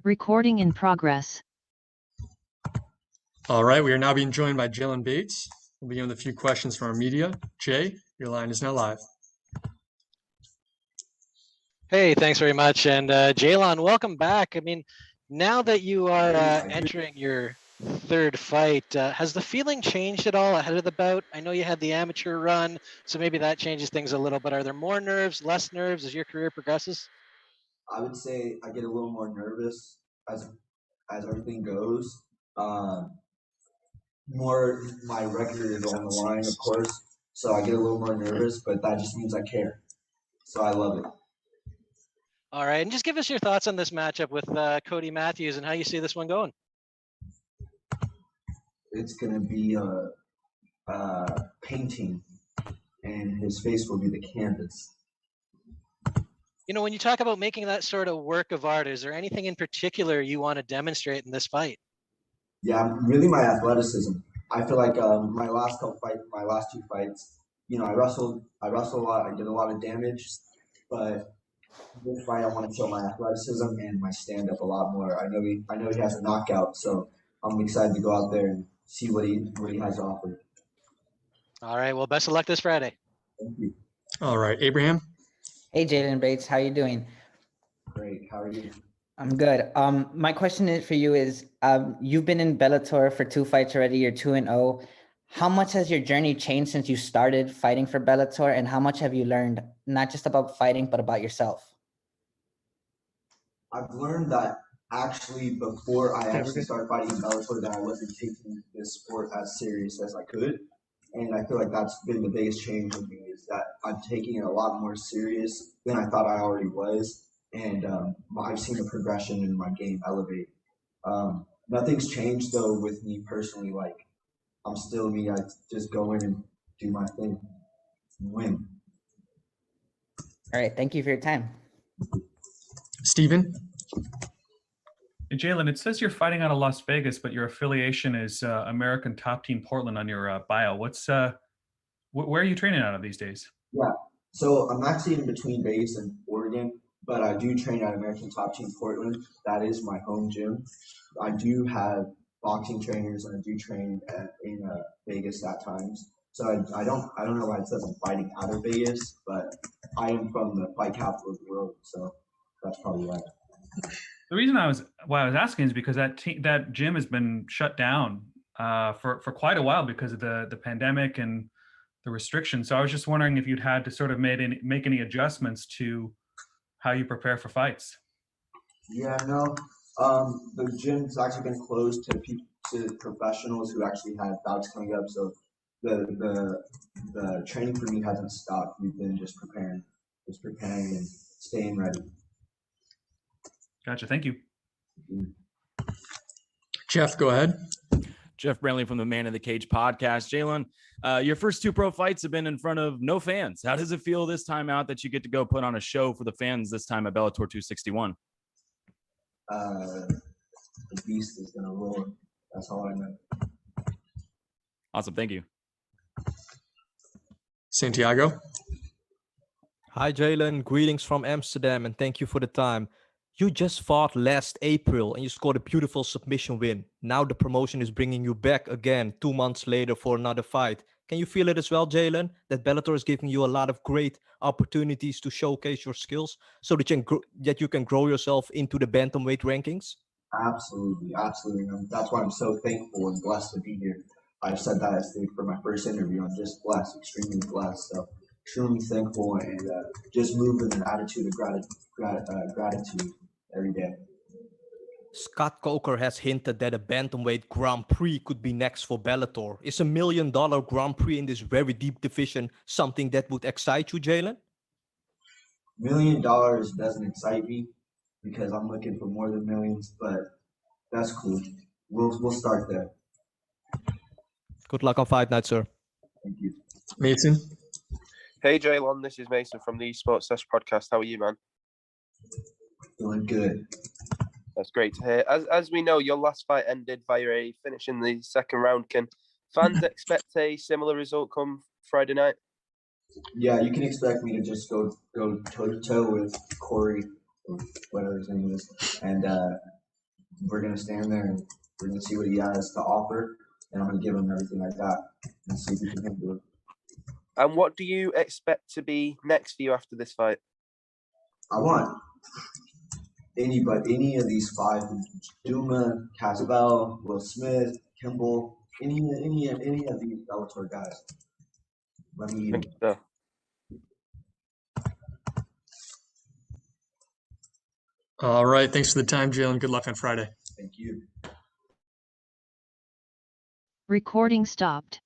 Recording in progress. All right, we are now being joined by Jalen Bates. We'll begin with a few questions from our media. Jay, your line is now live. Hey, thanks very much. And Jaylon, welcome back. I mean, now that you are entering your third fight, has the feeling changed at all ahead of the bout? I know you had the amateur run, so maybe that changes things a little, but are there more nerves, less nerves as your career progresses? I would say I get a little more nervous as everything goes. More my record is on the line, of course, so I get a little more nervous, but that just means I care. So I love it. All right, and just give us your thoughts on this matchup with Cody Matthews and how you see this one going. It's going to be a painting, and his face will be the canvas. You know, when you talk about making that sort of work of art, is there anything in particular you want to demonstrate in this fight? Yeah, really my athleticism. I feel like my last two fights, you know, I wrestled a lot, I did a lot of damage, but this fight I want to show my athleticism and my stand-up a lot more. I know he has a knockout, so I'm excited to go out there and see what he has to offer. All right, well, best of luck this Friday. Thank you. All right, Abraham. Hey, Jalen Bates, how you doing? Great. How are you? I'm good. My question for you is, you've been in Bellator for 2 fights already. You're 2-0. How much has your journey changed since you started fighting for Bellator, and how much have you learned, not just about fighting, but about yourself? I've learned that actually before I actually started fighting in Bellator that I wasn't taking this sport as serious as I could. And I feel like that's been the biggest change with me, is that I'm taking it a lot more serious than I thought I already was. And I've seen a progression in my game elevate. Nothing's changed though with me personally. Like, I'm still me. I just go in and do my thing and win. All right. Thank you for your time. Stephen. Hey, Jalen, it says you're fighting out of Las Vegas, but your affiliation is American Top Team Portland on your bio. Where are you training out of these days? Yeah, so I'm actually in between Vegas and Oregon, but I do train at American Top Team Portland. That is my home gym. I do have boxing trainers, and I do train in Vegas at times. So I don't know why it says I'm fighting out of Vegas, but I am from the fight capital of the world, so that's probably why. The reason why I was asking is because that gym has been shut down for quite a while because of the pandemic and the restrictions. So I was just wondering if you'd had to sort of make any adjustments to how you prepare for fights. Yeah, no. The gym's actually been closed to professionals who actually had bouts coming up. So the training for me hasn't stopped. We've been just preparing and staying ready. Gotcha. Thank you. Jeff, go ahead. Jeff Brantley from the Man in the Cage podcast. Jalen, your first 2 pro fights have been in front of no fans. How does it feel this time out that you get to go put on a show for the fans this time at Bellator 261? The beast is going to roar. That's all I know. Awesome. Thank you. Santiago. Hi, Jalen. Greetings from Amsterdam, and thank you for the time. You just fought last April and you scored a beautiful submission win. Now the promotion is bringing you back again 2 months later for another fight. Can you feel it as well, Jalen, that Bellator is giving you a lot of great opportunities to showcase your skills so that you can grow yourself into the bantamweight rankings? Absolutely. That's why I'm so thankful and blessed to be here. I've said that for my first interview. I'm just blessed, extremely blessed. So extremely thankful and just move with an attitude of gratitude every day. Scott Coker has hinted that a bantamweight Grand Prix could be next for Bellator. Is $1 million Grand Prix in this very deep division something that would excite you, Jalen? $1 million doesn't excite me because I'm looking for more than millions, but that's cool. We'll start there. Good luck on fight night, sir. Thank you. Mason. Hey, Jaylon, this is Mason from the Sports Sesh podcast. How are you, man? Doing good. That's great to hear. As we know, your last fight ended via a finish in the second round. Can fans expect a similar result come Friday night? Yeah, you can expect me to just go toe to toe with Corey, or whatever his name is, and we're gonna stand there and we're gonna see what he has to offer, and I'm gonna give him everything I got and see if we can handle it. And what do you expect to be next for you after this fight? I want any of these five, Duma, Caswell, Will Smith, Kimball, any of these Bellator guys. Let me eat them. Thank you. All right. Thanks for the time, Jalen. Good luck on Friday. Thank you. Recording stopped.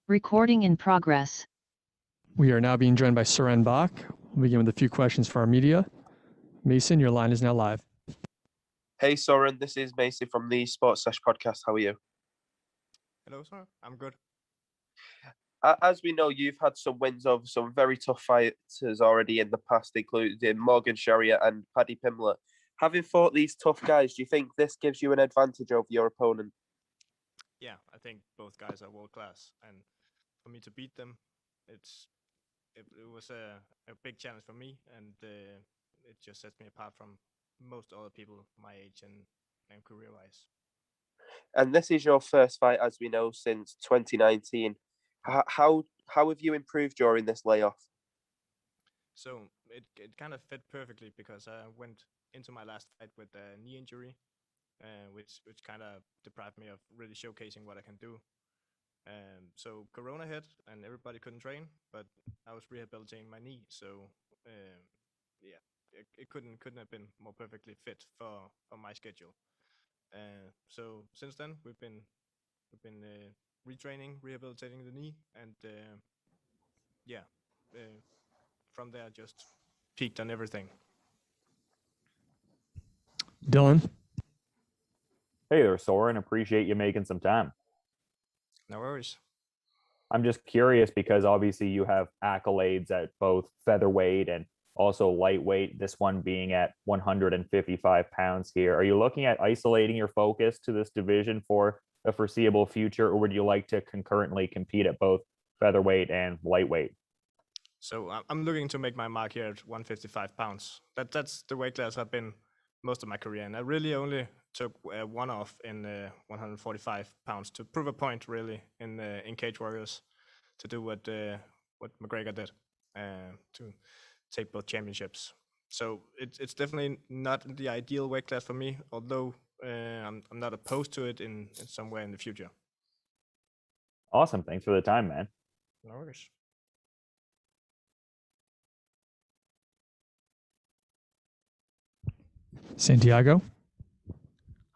Recording in progress. We are now being joined by Søren Bak. We'll begin with a few questions for our media. Mason, your line is now live. Hey, Soren, this is Macy from the Sports Sesh podcast. How are you? Hello, sir. I'm good. As we know, you've had some wins over some very tough fighters already in the past, including Morgan Sherrier and Paddy Pimblett. Having fought these tough guys, do you think this gives you an advantage over your opponent? Yeah, I think both guys are world class, and for me to beat them, it was a big challenge for me, and it just sets me apart from most other people my age and career-wise. And this is your first fight, as we know, since 2019. How have you improved during this layoff? So it kind of fit perfectly because I went into my last fight with a knee injury, which kind of deprived me of really showcasing what I can do. So Corona hit and everybody couldn't train, but I was rehabilitating my knee, so yeah, it couldn't have been more perfectly fit for my schedule. So since then we've been retraining, rehabilitating the knee, and yeah, from there just peaked on everything. Dylan. Hey there, Soren. Appreciate you making some time. No worries. I'm just curious because obviously you have accolades at both featherweight and also lightweight, this one being at 155 pounds here. Are you looking at isolating your focus to this division for the foreseeable future, or would you like to concurrently compete at both featherweight and lightweight? So I'm looking to make my mark here at 155 pounds. That's the weight class I've been most of my career, and I really only took one off in 145 pounds to prove a point, really, in Cage Warriors, to do what McGregor did, to take both championships. So it's definitely not the ideal weight class for me, although I'm not opposed to it in somewhere in the future. Awesome. Thanks for the time, man. No worries. Santiago.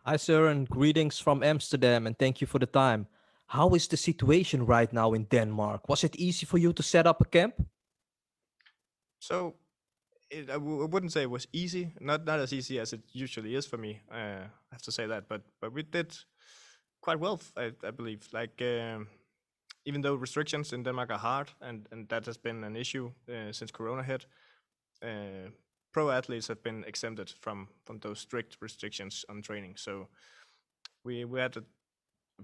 Hi, Søren. Greetings from Amsterdam, and thank you for the time. How is the situation right now in Denmark? Was it easy for you to set up a camp? So I wouldn't say it was easy, not as easy as it usually is for me. I have to say that, but we did quite well, I believe. Like even though restrictions in Denmark are hard, and that has been an issue since Corona hit, pro athletes have been exempted from those strict restrictions on training. So we had a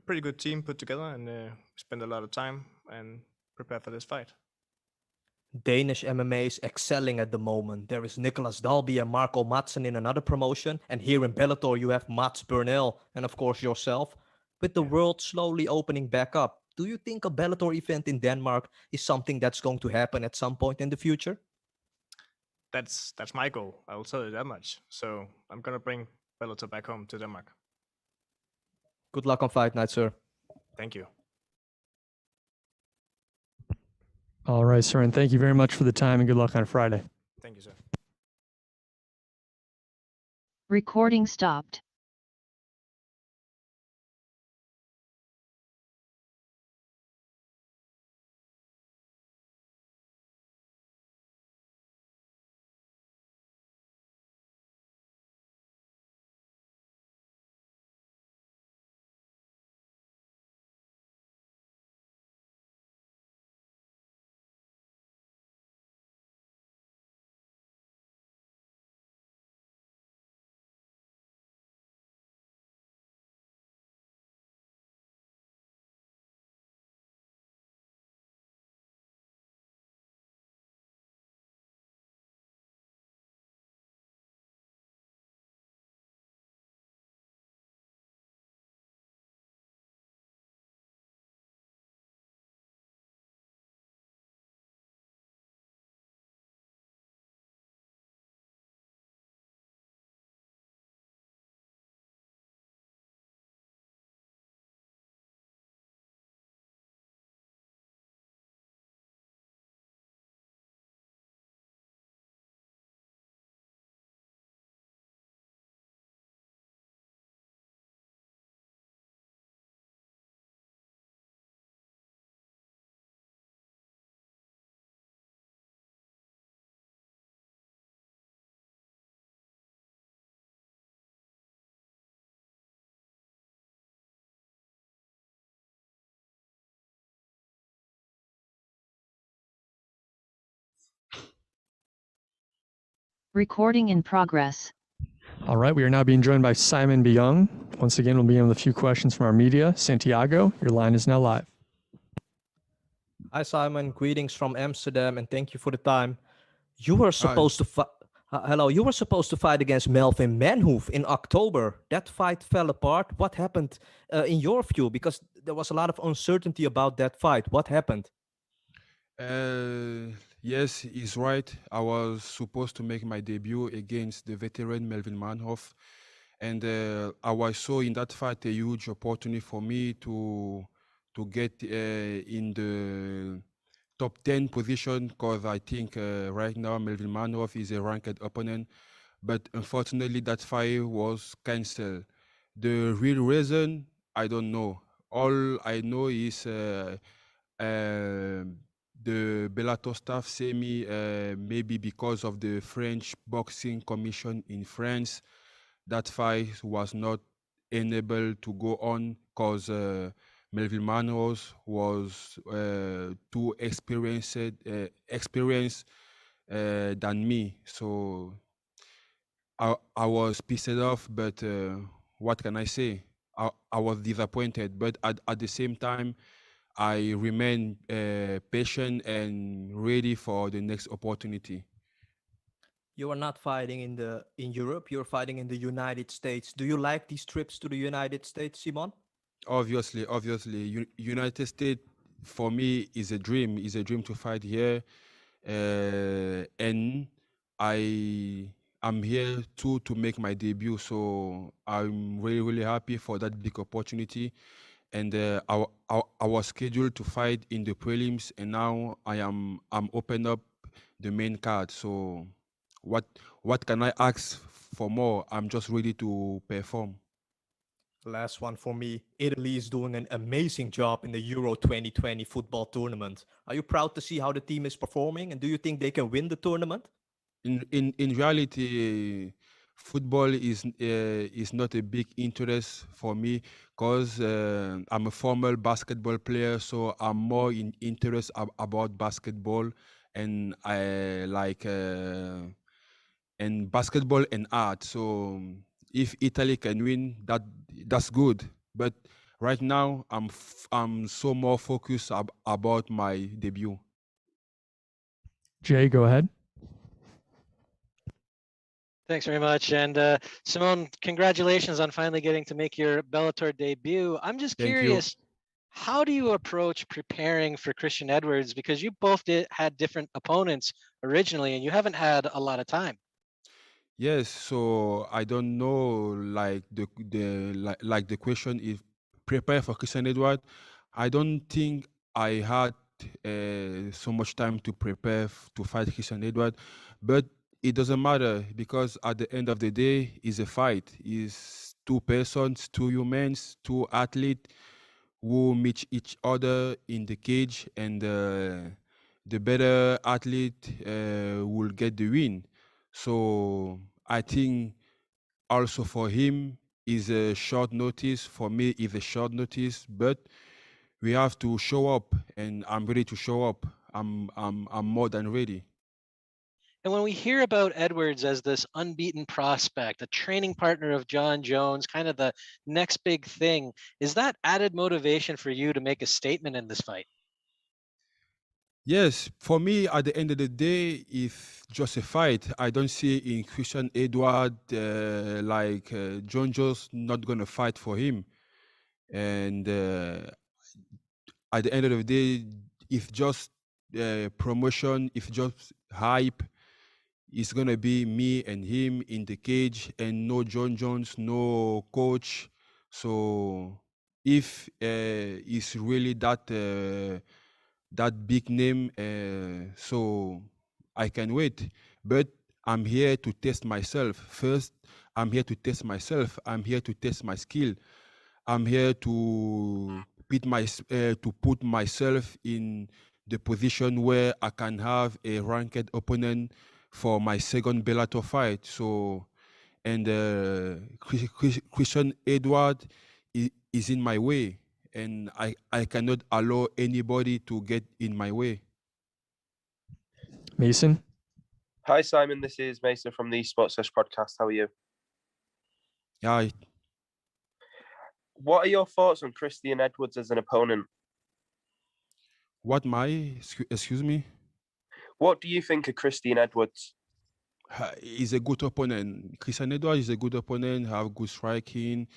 pretty good team put together, and spent a lot of time and prepared for this fight. Danish MMA is excelling at the moment. There is Nicolas Dalby and Marco Madsen in another promotion. And here in Bellator, you have Mats Burnell and, of course, yourself. With the world slowly opening back up, do you think a Bellator event in Denmark is something that's going to happen at some point in the future? That's my goal. I will tell you that much. So I'm going to bring Bellator back home to Denmark. Good luck on fight night, sir. Thank you. All right, Søren. Thank you very much for the time and good luck on Friday. Thank you, sir. Recording stopped. Recording in progress. All right, we are now being joined by Simon Biyong. Once again, we'll begin with a few questions from our media. Santiago, your line is now live. Hi, Simon. Greetings from Amsterdam, and thank you for the time. You were supposed to hello. You were supposed to fight against Melvin Manhoef in October. That fight fell apart. What happened in your view? Because there was a lot of uncertainty about that fight. What happened? Yes, he's right. I was supposed to make my debut against the veteran Melvin Manhoef, and I saw in that fight a huge opportunity for me to get in the top 10 position, because I think right now Melvin Manhoef is a ranked opponent, but unfortunately that fight was cancelled. The real reason, I don't know. All I know is the Bellator staff say me maybe because of the French Boxing Commission in France, that fight was not enabled to go on because Melvin Manos was too experienced than me. So I was pissed off, but what can I say? I was disappointed, but at the same time, I remain patient and ready for the next opportunity. You are not fighting in Europe. You're fighting in the United States. Do you like these trips to the United States, Simon? Obviously, United States for me is a dream. Is a dream to fight here, and I'm here too to make my debut. So I'm really happy for that big opportunity. And I was scheduled to fight in the prelims, and now I'm open up the main card. So what can I ask for more? I'm just ready to perform. Last one for me. Italy is doing an amazing job in the Euro 2020 football tournament. Are you proud to see how the team is performing, and do you think they can win the tournament? In reality, football is not a big interest for me, because I'm a former basketball player, so I'm more in interest about basketball, and I like and basketball and art. So if Italy can win, that's good. But right now, I'm so more focused about my debut. Jay, go ahead. Thanks very much. And Simone, congratulations on finally getting to make your Bellator debut. I'm just Thank you. curious, how do you approach preparing for Christian Edwards? Because you both had different opponents originally, and you haven't had a lot of time. Yes, so I don't know, like like the question is prepare for Christian Edward. I don't think I had so much time to prepare to fight Christian Edward, but it doesn't matter, because at the end of the day, it's a fight. It's two persons, two humans, two athletes who meet each other in the cage, and the better athlete will get the win. So I think also for him is a short notice. For me, is a short notice, but we have to show up, and I'm ready to show up. I'm more than ready. And when we hear about Edwards as this unbeaten prospect, a training partner of John Jones, kind of the next big thing, is that added motivation for you to make a statement in this fight? Yes, for me, at the end of the day, it's just a fight. I don't see in Christian Edward John Jones not gonna fight for him, and at the end of the day, if just promotion, if just hype, it's gonna be me and him in the cage, and no John Jones, no coach. So if it's really that big name, so I can wait. But I'm here to test myself first. I'm here to test myself. I'm here to test my skill. I'm here to put myself in the position where I can have a ranked opponent for my second Bellator fight. So, and Christian Edward is in my way, and I cannot allow anybody to get in my way. Mason? Hi, Simon. This is Mason from the Sports Sesh podcast. How are you? Yeah. What are your thoughts on Christian Edwards as an opponent? What excuse me? What do you think of Christian Edwards? He's a good opponent. Christian Edwards is a good opponent, have good striking.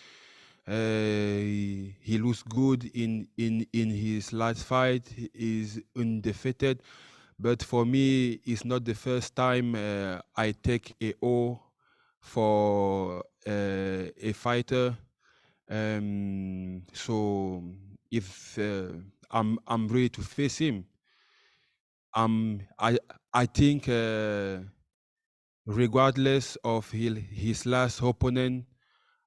He looks good in his last fight. He is undefeated. But for me, it's not the first time I take a O for a fighter. So if I'm ready to face him, I think regardless of his last opponent,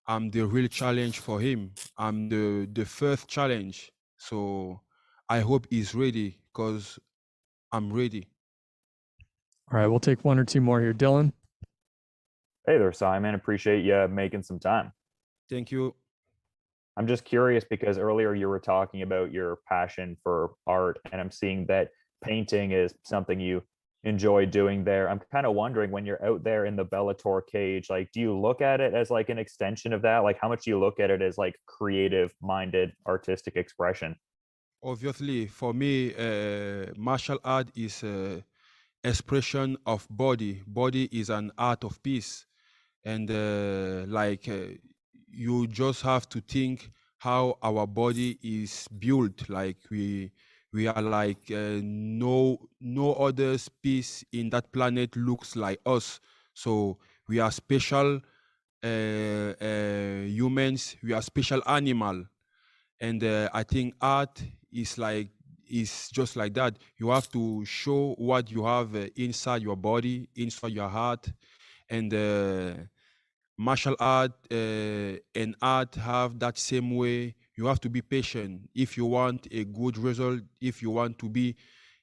I'm the real challenge for him. I'm the first challenge. So I hope he's ready because I'm ready. All right, we'll take one or two more here. Dylan. Hey there, Simon. Appreciate you making some time. Thank you. I'm just curious because earlier you were talking about your passion for art, and I'm seeing that painting is something you enjoy doing there. I'm kind of wondering when you're out there in the Bellator cage, like, do you look at it as like an extension of that? Like, how much do you look at it as like creative minded artistic expression? Obviously, for me, martial art is expression of body. Body is an art of peace, and you just have to think how our body is built. Like we are like no other species in that planet looks like us. So we are special humans. We are special animal, and I think art is just like that. You have to show what you have inside your body, inside your heart, and martial art and art have that same way. You have to be patient if you want a good result. If you want to be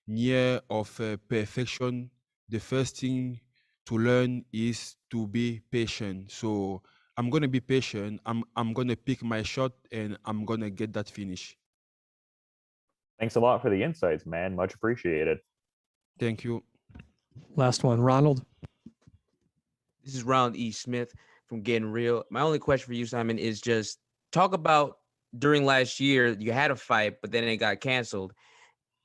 near of perfection, the first thing to learn is to be patient. So I'm gonna be patient. I'm gonna pick my shot and I'm gonna get that finish. Thanks a lot for the insights, man. Much appreciated. Thank you. Last one, Ronald. This is Ronald E. Smith from Getting Real. My only question for you, Simon, is just talk about during last year you had a fight, but then it got canceled,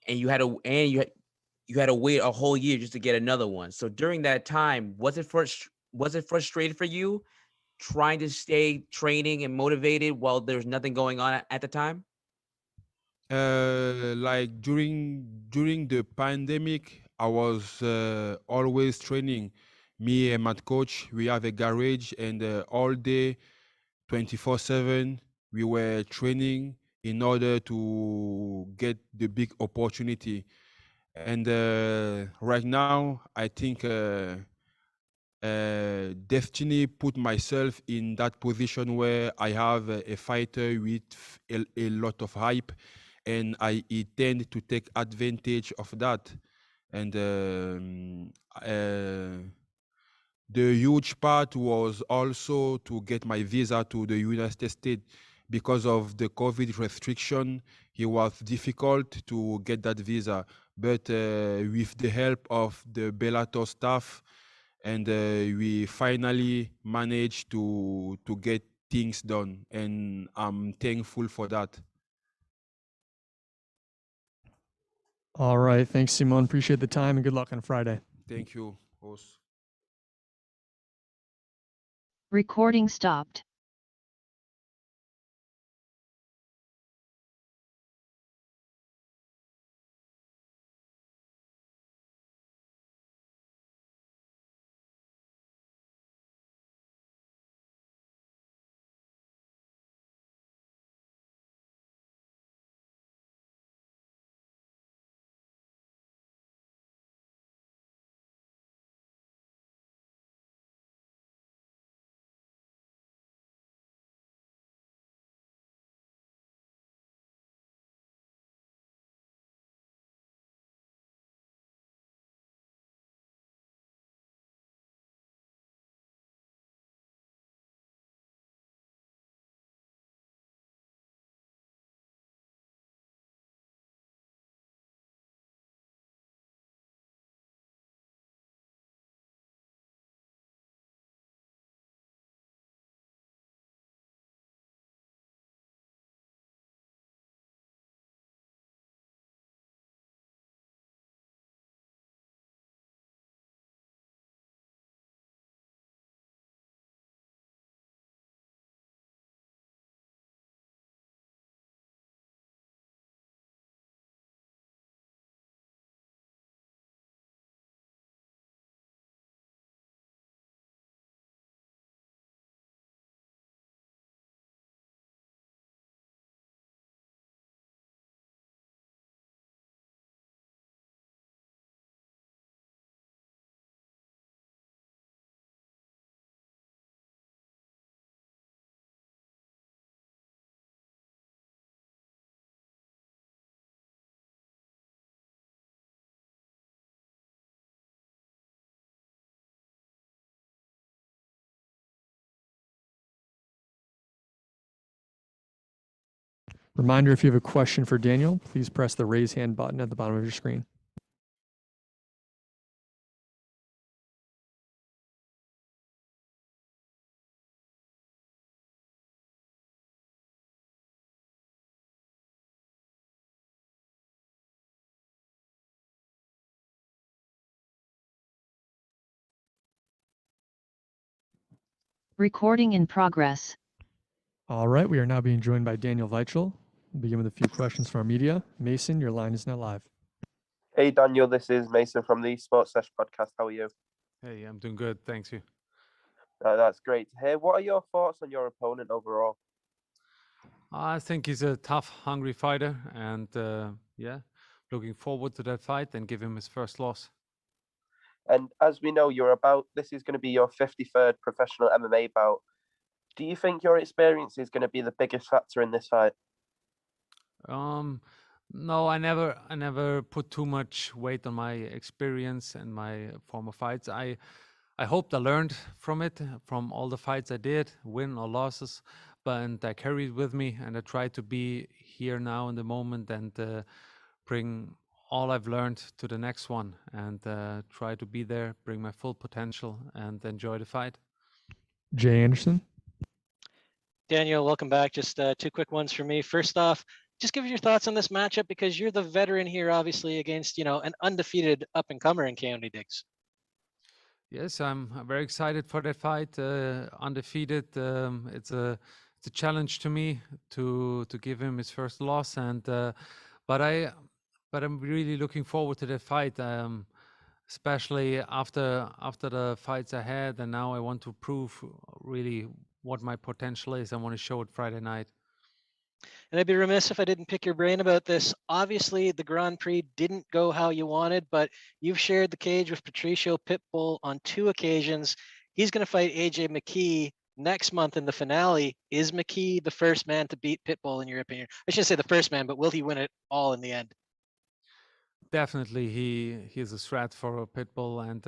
and you had to wait a whole year just to get another one. So during that time, was it frustrated for you trying to stay training and motivated while there's nothing going on at the time? Like during the pandemic, I was always training. Me and my coach, we have a garage, and all day, 24/7, we were training in order to get the big opportunity. And right now, I think destiny put myself in that position where I have a fighter with a lot of hype, and I intend to take advantage of that. And the huge part was also to get my visa to the United States. Because of the COVID restriction, it was difficult to get that visa. But with the help of the Bellator staff, and we finally managed to get things done, and I'm thankful for that. All right. Thanks, Simon. Appreciate the time and good luck on Friday. Thank you, host. Recording stopped. Reminder, if you have a question for Daniel, please press the raise hand button at the bottom of your screen. Recording in progress. All right, we are now being joined by Daniel Weichel. We'll begin with a few questions from our media. Mason, your line is now live. Hey Daniel, this is Mason from the Sports Sesh podcast. How are you? Hey, I'm doing good. Thanks you. That's great to hear. What are your thoughts on your opponent overall? I think he's a tough, hungry fighter, and yeah, looking forward to that fight and give him his first loss. And as we know, this is going to be your 53rd professional MMA bout. Do you think your experience is going to be the biggest factor in this fight? No, I never put too much weight on my experience and my former fights. I hoped I learned from it, from all the fights I did, win or losses, and I carried with me, and I try to be here now in the moment and bring all I've learned to the next one, and try to be there, bring my full potential, and enjoy the fight. Jay Anderson. Daniel, welcome back. Just two quick ones for me. First off, just give your thoughts on this matchup, because you're the veteran here, obviously, against an undefeated up-and-comer in Keoni Diggs. Yes, I'm very excited for that fight. Undefeated, it's a challenge to me to give him his first loss, and but I'm really looking forward to that fight, especially after the fights I had, and now I want to prove really what my potential is. I want to show it Friday night. And I'd be remiss if I didn't pick your brain about this. Obviously, the Grand Prix didn't go how you wanted, but you've shared the cage with Patricio Pitbull on 2 occasions. He's going to fight AJ McKee next month in the finale. Is McKee the first man to beat Pitbull, in your opinion? I shouldn't say the first man, but will he win it all in the end? Definitely, he is a threat for Pitbull, and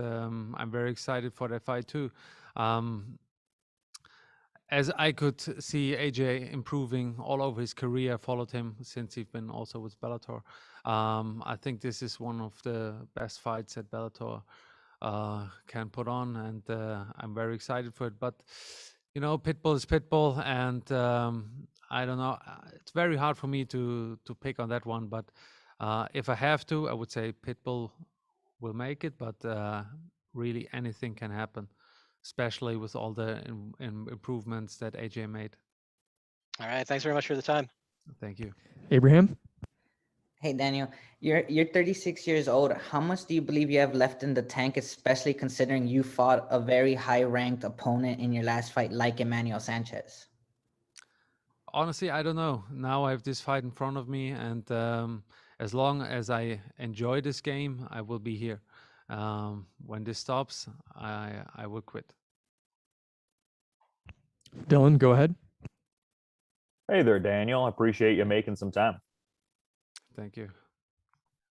I'm very excited for that fight too. As I could see AJ improving all over his career, followed him since he's been also with Bellator. I think this is one of the best fights that Bellator can put on, and I'm very excited for it. But Pitbull is Pitbull, and I don't know. It's very hard for me to pick on that one. But if I have to, I would say Pitbull will make it. But really, anything can happen, especially with all the improvements that AJ made. All right. Thanks very much for the time. Thank you. Abraham. Hey Daniel, you're 36 years old. How much do you believe you have left in the tank, especially considering you fought a very high-ranked opponent in your last fight, like Emmanuel Sanchez? Honestly, I don't know. Now I have this fight in front of me, and as long as I enjoy this game, I will be here. When this stops, I will quit. Dylan, go ahead. Hey there, Daniel. I appreciate you making some time. Thank you.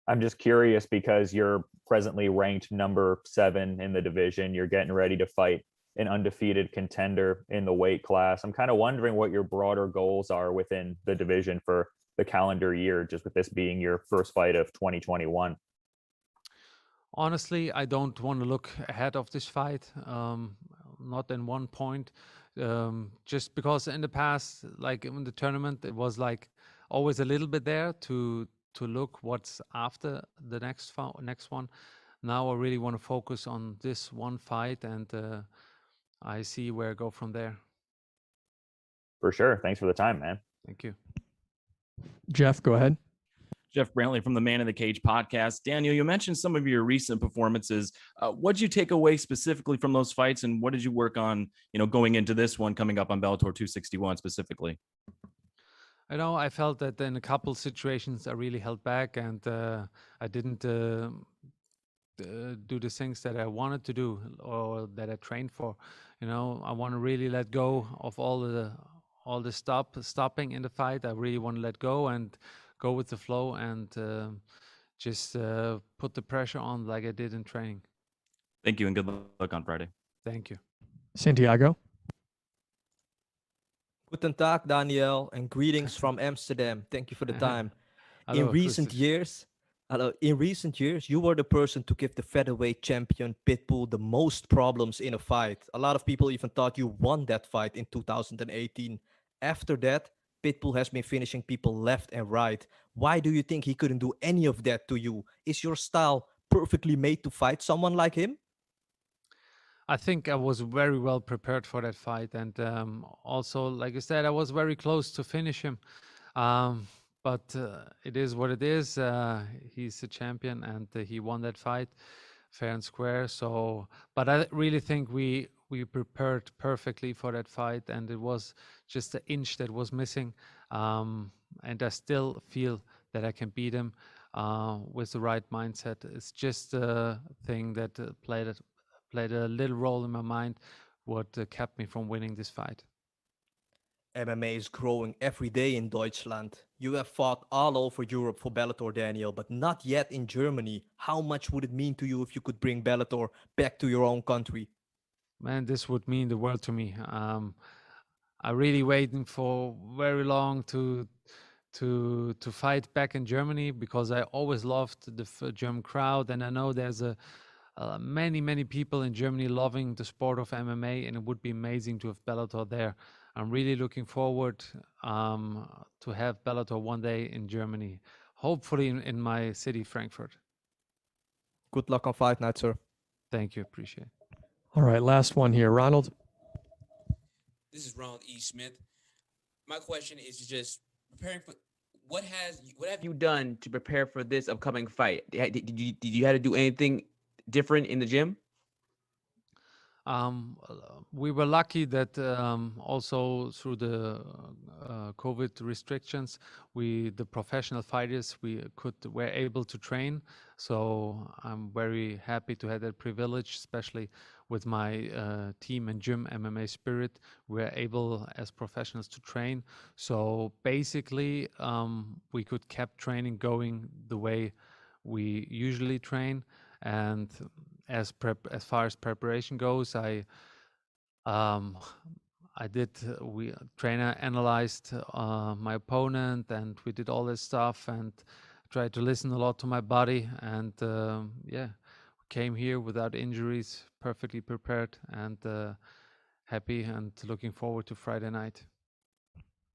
I'm just curious because you're presently ranked number 7 in the division. You're getting ready to fight an undefeated contender in the weight class. I'm kind of wondering what your broader goals are within the division for the calendar year, just with this being your first fight of 2021. Honestly, I don't want to look ahead of this fight, not in one point, just because in the past, like in the tournament, it was like always a little bit there to look what's after the next one. Now I really want to focus on this one fight, and I see where I go from there. For sure. Thanks for the time, man. Thank you. Jeff, go ahead. Jeff Brantley from the Man in the Cage podcast. Daniel, you mentioned some of your recent performances. What did you take away specifically from those fights, and what did you work on, going into this one coming up on Bellator 261 specifically? I felt that in a couple situations I really held back, and I didn't do the things that I wanted to do or that I trained for. I want to really let go of all the stopping in the fight. I really want to let go and go with the flow, and just put the pressure on like I did in training. Thank you, and good luck on Friday. Thank you. Santiago. Guten Tag, Daniel, and greetings from Amsterdam. Thank you for the time. Hello, In recent Christoph. years, you were the person to give the featherweight champion Pitbull the most problems in a fight. A lot of people even thought you won that fight in 2018. After that, Pitbull has been finishing people left and right. Why do you think he couldn't do any of that to you? Is your style perfectly made to fight someone like him? I think I was very well prepared for that fight, and also, like I said, I was very close to finish him. But it is what it is. He's a champion, and he won that fight fair and square. So, but I really think we prepared perfectly for that fight, and it was just an inch that was missing. And I still feel that I can beat him with the right mindset. It's just a thing that played a little role in my mind, what kept me from winning this fight. MMA is growing every day in Deutschland. You have fought all over Europe for Bellator, Daniel, but not yet in Germany. How much would it mean to you if you could bring Bellator back to your own country? Man, this would mean the world to me. I really waiting for very long to fight back in Germany, because I always loved the German crowd, and I know there's many people in Germany loving the sport of MMA, and it would be amazing to have Bellator there. I'm really looking forward to have Bellator one day in Germany, hopefully in my city, Frankfurt. Good luck on fight night, sir. Thank you, appreciate it. All right, last one here, Ronald. This is Ronald E. Smith. My question is just preparing for what have you done to prepare for this upcoming fight? Did you have to do anything different in the gym? We were lucky that also through the COVID restrictions, the professional fighters, were able to train. So I'm very happy to have that privilege, especially with my team and gym, MMA Spirit. We're able as professionals to train. So basically, we could keep training going the way we usually train. And as far as preparation goes, we trainer analyzed my opponent, and we did all this stuff and tried to listen a lot to my body, and came here without injuries, perfectly prepared, and happy and looking forward to Friday night.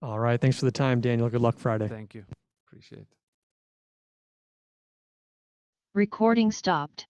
All right, thanks for the time, Daniel. Good luck Friday. Thank you. Appreciate it. Recording stopped.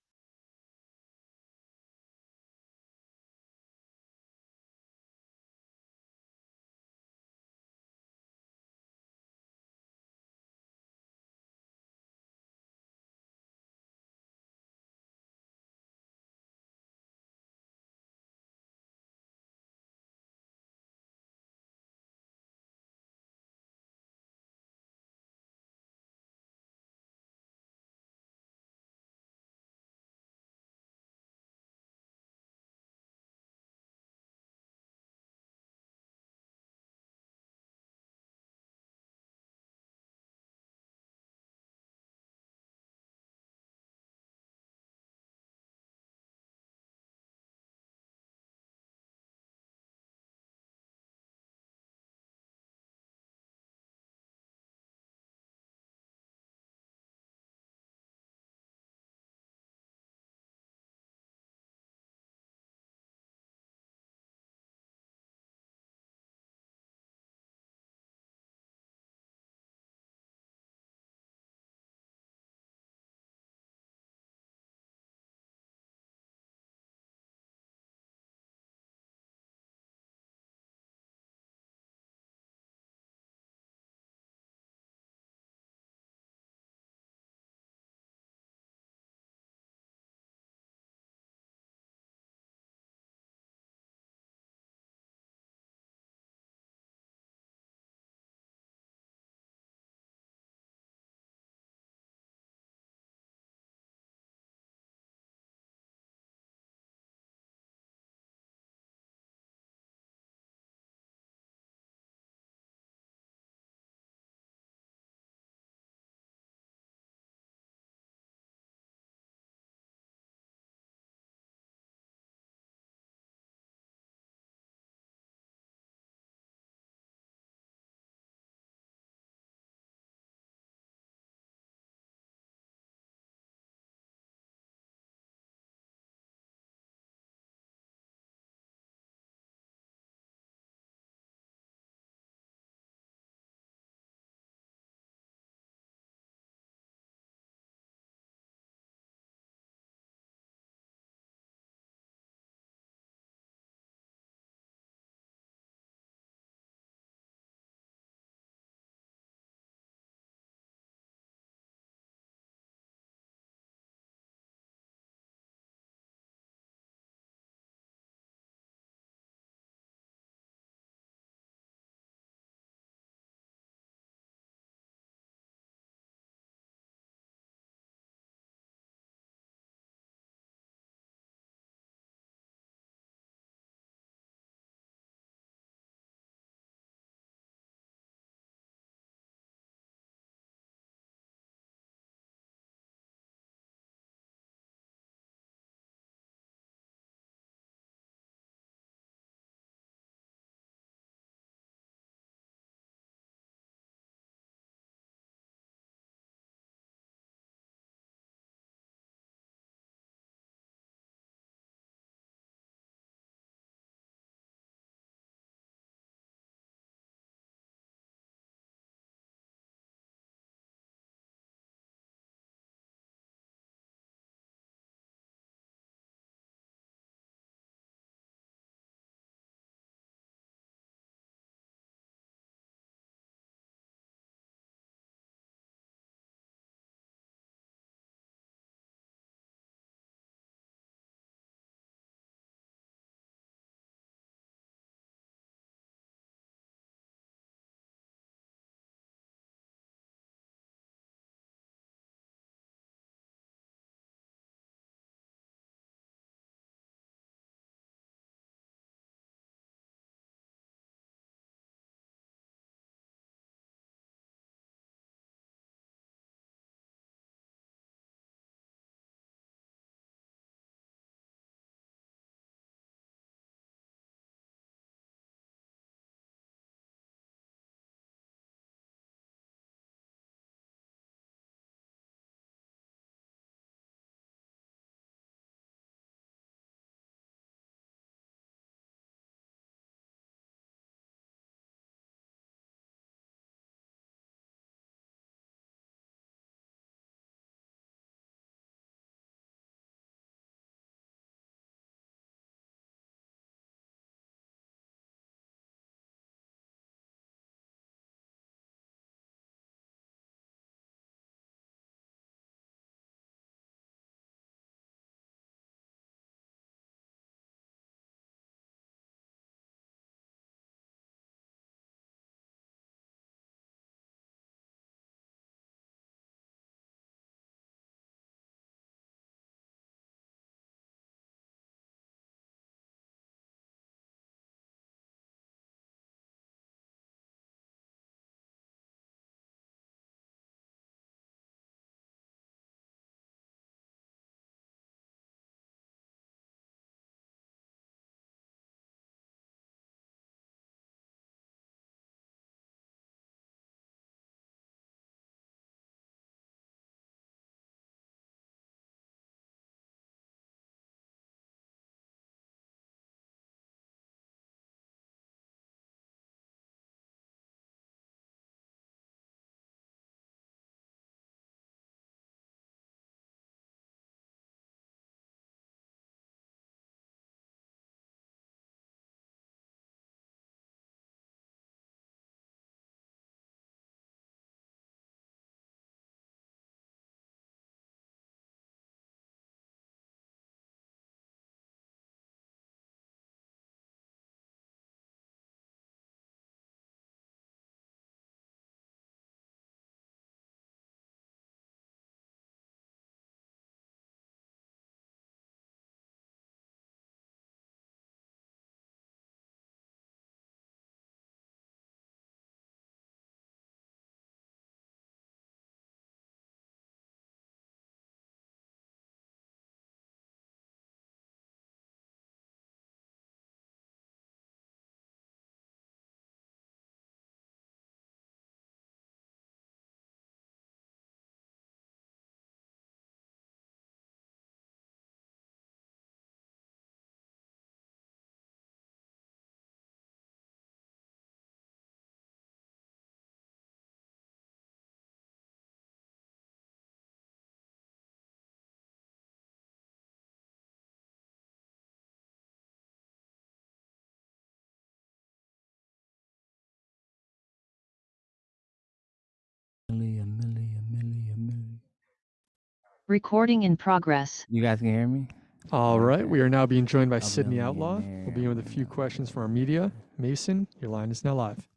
Recording in progress. You guys can hear me? All right, we are now being joined by I'll be Sidney a Outlaw. millionaire. We'll begin with a few questions from our media. Mason, your line is now live.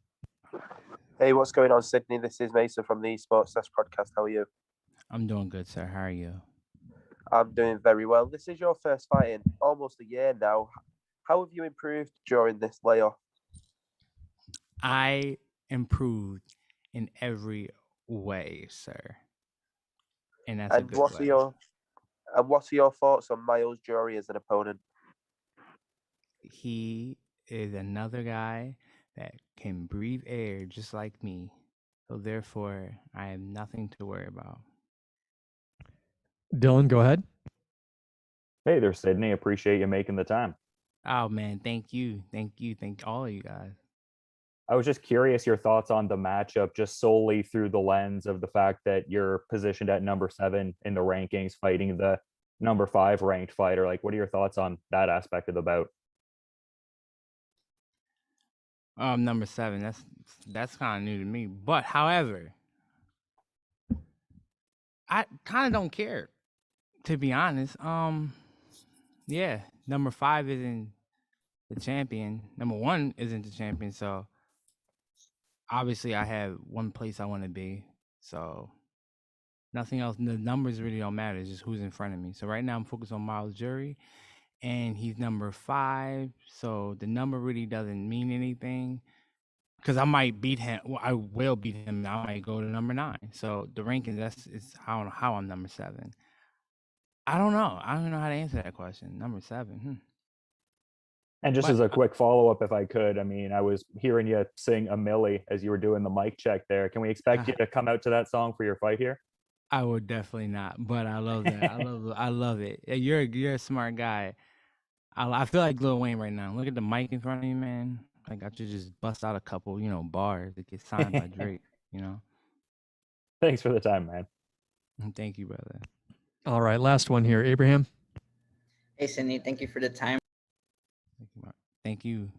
Hey, what's going on, Sydney? This is Mason from the Esports Desk podcast. How are you? I'm doing good, sir. How are you? I'm doing very well. This is your first fight in almost a year now. How have you improved during this layoff? I improved in every way, sir. And that's a And good what way. are your thoughts on Myles Jury as an opponent? He is another guy that can breathe air just like me. So therefore, I have nothing to worry about. Dylan, go ahead. Hey there, Sydney. Appreciate you making the time. Oh man, thank you. Thank you. Thank all of you guys. I was just curious your thoughts on the matchup, just solely through the lens of the fact that you're positioned at number 7 in the rankings, fighting the number 5 ranked fighter. Like, what are your thoughts on that aspect of the bout? Number 7. That's kind of new to me. But however, I kind of don't care, to be honest. Yeah, number 5 isn't the champion. Number 1 isn't the champion. So obviously, I have one place I want to be. So nothing else. The numbers really don't matter. It's just who's in front of me. So right now, I'm focused on Myles Jury, and he's number 5. So the number really doesn't mean anything. Because I might beat him. Well, I will beat him. I might go to number 9. So the rankings, is how I'm number 7. I don't know. I don't know how to answer that question. Number 7. And just But as a quick follow-up, if I could, I mean, I was hearing you sing a Millie as you were doing the mic check there. Can we expect you to come out to that song for your fight here? I would definitely not. But I love that. I love it. You're a smart guy. I feel like Lil Wayne right now. Look at the mic in front of you, man. Like I should just bust out a couple, bars that get signed by Drake. Thanks for the time, man. Thank you, brother. All right, last one here. Abraham. Hey, Sidney, thank you for the time. Thank you.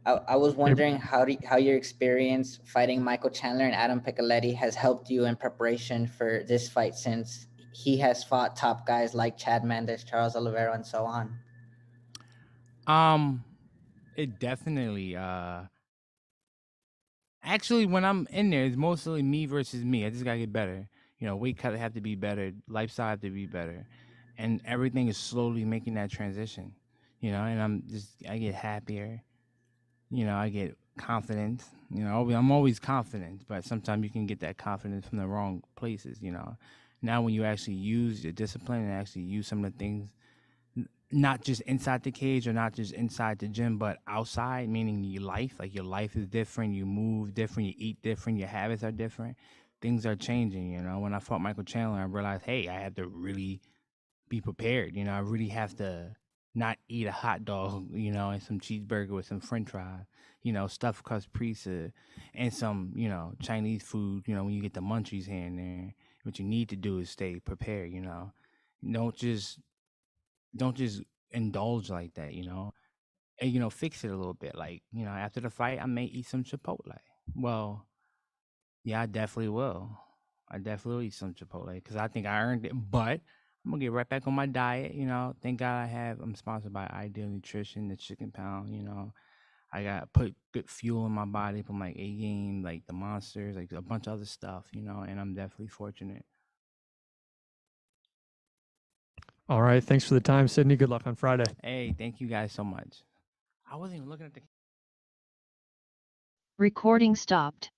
I was wondering how your experience fighting Michael Chandler and Adam Picoletti has helped you in preparation for this fight, since he has fought top guys like Chad Mendes, Charles Oliveira, and so on. It definitely actually when I'm in there, it's mostly me versus me. I just gotta get better. Weight cut have to be better, lifestyle have to be better. And everything is slowly making that transition. And I get happier. I get confident. I'm always confident, but sometimes you can get that confidence from the wrong places. Now when you actually use your discipline and actually use some of the things, not just inside the cage or not just inside the gym, but outside, meaning your life. Like your life is different, you move different, you eat different, your habits are different. Things are changing. When I fought Michael Chandler, I realized, hey, I have to really be prepared. I really have to not eat a hot dog, and some cheeseburger with some French fries, stuffed crust pizza, and some, Chinese food. When you get the munchies here and there, what you need to do is stay prepared. Don't just indulge like that. And fix it a little bit. Like after the fight, I may eat some Chipotle. Well, yeah, I definitely will. I definitely will eat some Chipotle because I think I earned it. But I'm gonna get right back on my diet. Thank God I'm sponsored by Ideal Nutrition, the Chicken Pound. I got put good fuel in my body from like A-Game, like the Monsters, like a bunch of other stuff. And I'm definitely fortunate. All right, thanks for the time, Sidney. Good luck on Friday. Hey, thank you guys so much. I wasn't even looking at the Recording stopped.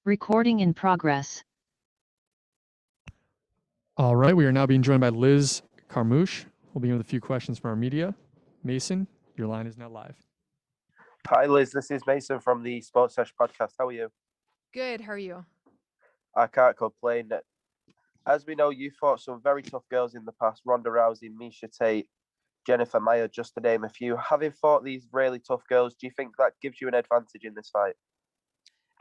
Recording in progress. All right, we are now being joined by Liz Carmouche. We'll begin with a few questions from our media. Mason, your line is now live. Hi, Liz. This is Mason from the Sports Sesh podcast. How are you? Good. How are you? I can't complain. As we know, you fought some very tough girls in the past: Ronda Rousey, Miesha Tate, Jennifer Mayer, just to name a few. Having fought these really tough girls, do you think that gives you an advantage in this fight?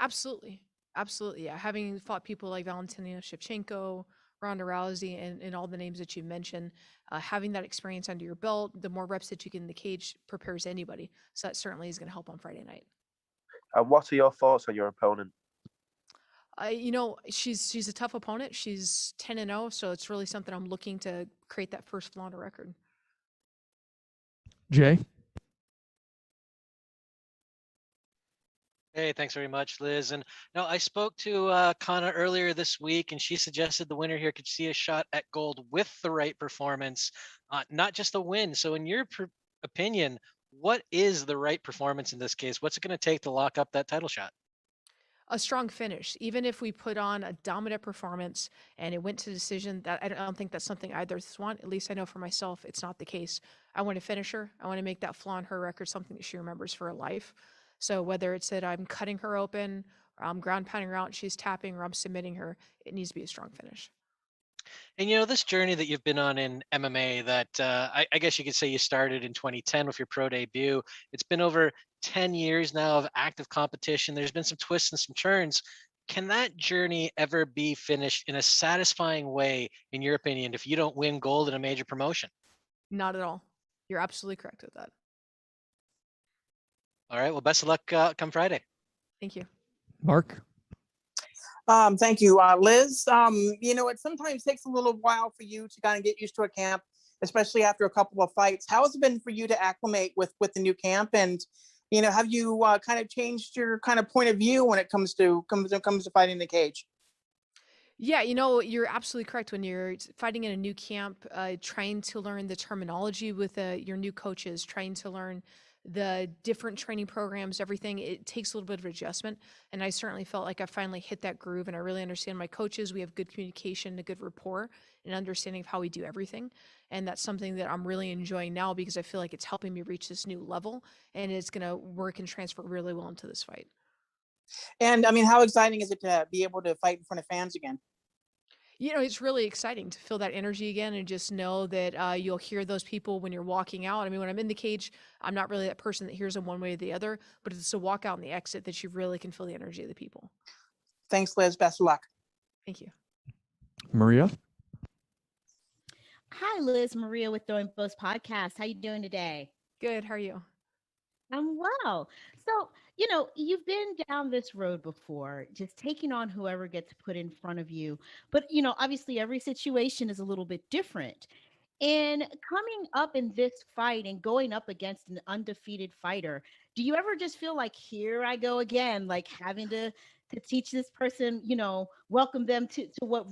Absolutely. Absolutely. Yeah. Having fought people like Valentina Shevchenko, Ronda Rousey, and all the names that you mentioned, having that experience under your belt, the more reps that you get in the cage prepares anybody. So that certainly is going to help on Friday night. And what are your thoughts on your opponent? She's a tough opponent. She's 10-0, so it's really something I'm looking to create that first Florida record. Jay? Hey, thanks very much, Liz. And no, I spoke to Kana earlier this week, and she suggested the winner here could see a shot at gold with the right performance, not just a win. So in your opinion, what is the right performance in this case? What's it going to take to lock up that title shot? A strong finish. Even if we put on a dominant performance and it went to decision, that I don't think that's something either of us want. At least I know for myself, it's not the case. I want to finish her. I want to make that flaw in her record something that she remembers for her life. So whether it's that I'm cutting her open, or I'm ground pounding her out, and she's tapping, or I'm submitting her, it needs to be a strong finish. And this journey that you've been on in MMA, that I guess you could say you started in 2010 with your pro debut. It's been over 10 years now of active competition. There's been some twists and some turns. Can that journey ever be finished in a satisfying way, in your opinion, if you don't win gold in a major promotion? Not at all. You're absolutely correct with that. All right. Well, best of luck come Friday. Thank you. Mark? Thank you, Liz. It sometimes takes a little while for you to kind of get used to a camp, especially after a couple of fights. How has it been for you to acclimate with the new camp? And, have you kind of changed your kind of point of view when it comes to fighting in the cage? Yeah, you're absolutely correct. When you're fighting in a new camp, trying to learn the terminology with your new coaches, trying to learn the different training programs, everything, it takes a little bit of adjustment. And I certainly felt like I finally hit that groove and I really understand my coaches. We have good communication, a good rapport, and understanding of how we do everything. And that's something that I'm really enjoying now because I feel like it's helping me reach this new level and it's going to work and transfer really well into this fight. And how exciting is it to be able to fight in front of fans again? It's really exciting to feel that energy again and just know that you'll hear those people when you're walking out. When I'm in the cage, I'm not really that person that hears them one way or the other, but it's the walk out and the exit that you really can feel the energy of the people. Thanks, Liz. Best of luck. Thank you. Maria? Hi, Liz. Maria with Throwing Bows Podcast. How you doing today? Good. How are you? I'm well. So, you've been down this road before, just taking on whoever gets put in front of you. But, obviously every situation is a little bit different. And coming up in this fight and going up against an undefeated fighter, do you ever just feel like, here I go again, like having to teach this person, welcome them to what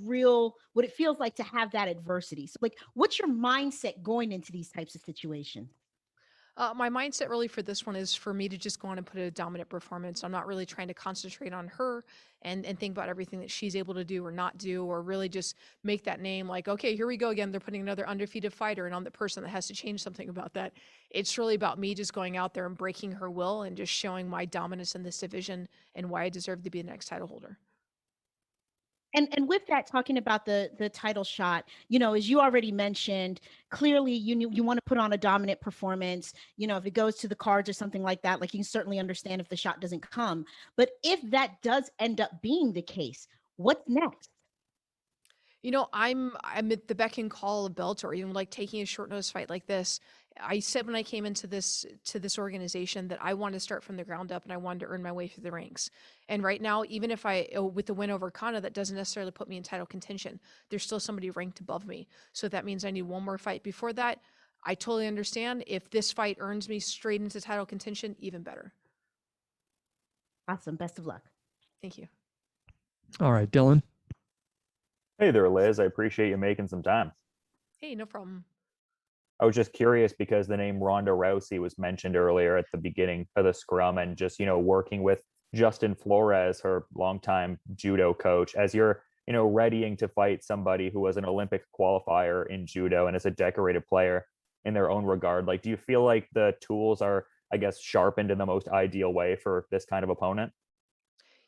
it feels like to have that adversity? So like, what's your mindset going into these types of situations? My mindset really for this one is for me to just go on and put a dominant performance. I'm not really trying to concentrate on her and think about everything that she's able to do or not do, or really just make that name like, okay, here we go again. They're putting another undefeated fighter and I'm the person that has to change something about that. It's really about me just going out there and breaking her will and just showing my dominance in this division and why I deserve to be the next title holder. And with that, talking about the title shot, as you already mentioned, clearly you want to put on a dominant performance. If it goes to the cards or something like that, like you can certainly understand if the shot doesn't come. But if that does end up being the case, what's next? I'm at the beck and call of Bellator, even like taking a short notice fight like this. I said when I came into this organization that I wanted to start from the ground up and I wanted to earn my way through the ranks. And right now, even if with the win over Kana, that doesn't necessarily put me in title contention. There's still somebody ranked above me. So that means I need one more fight before that. I totally understand. If this fight earns me straight into title contention, even better. Awesome. Best of luck. Thank you. All right, Dylan. Hey there, Liz. I appreciate you making some time. Hey, no problem. I was just curious because the name Ronda Rousey was mentioned earlier at the beginning of the scrum, and just, working with Justin Flores, her longtime judo coach, as you're, readying to fight somebody who was an Olympic qualifier in judo and is a decorated player in their own regard. Like, do you feel like the tools are, I guess, sharpened in the most ideal way for this kind of opponent?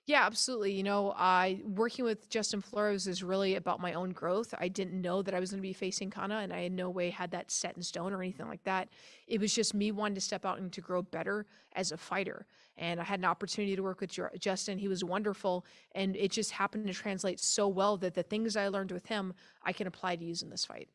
Yeah, absolutely. I working with Justin Flores is really about my own growth. I didn't know that I was going to be facing Kana, and I in no way had that set in stone or anything like that. It was just me wanting to step out and to grow better as a fighter. And I had an opportunity to work with Justin. He was wonderful, and it just happened to translate so well that the things I learned with him, I can apply to use in this fight.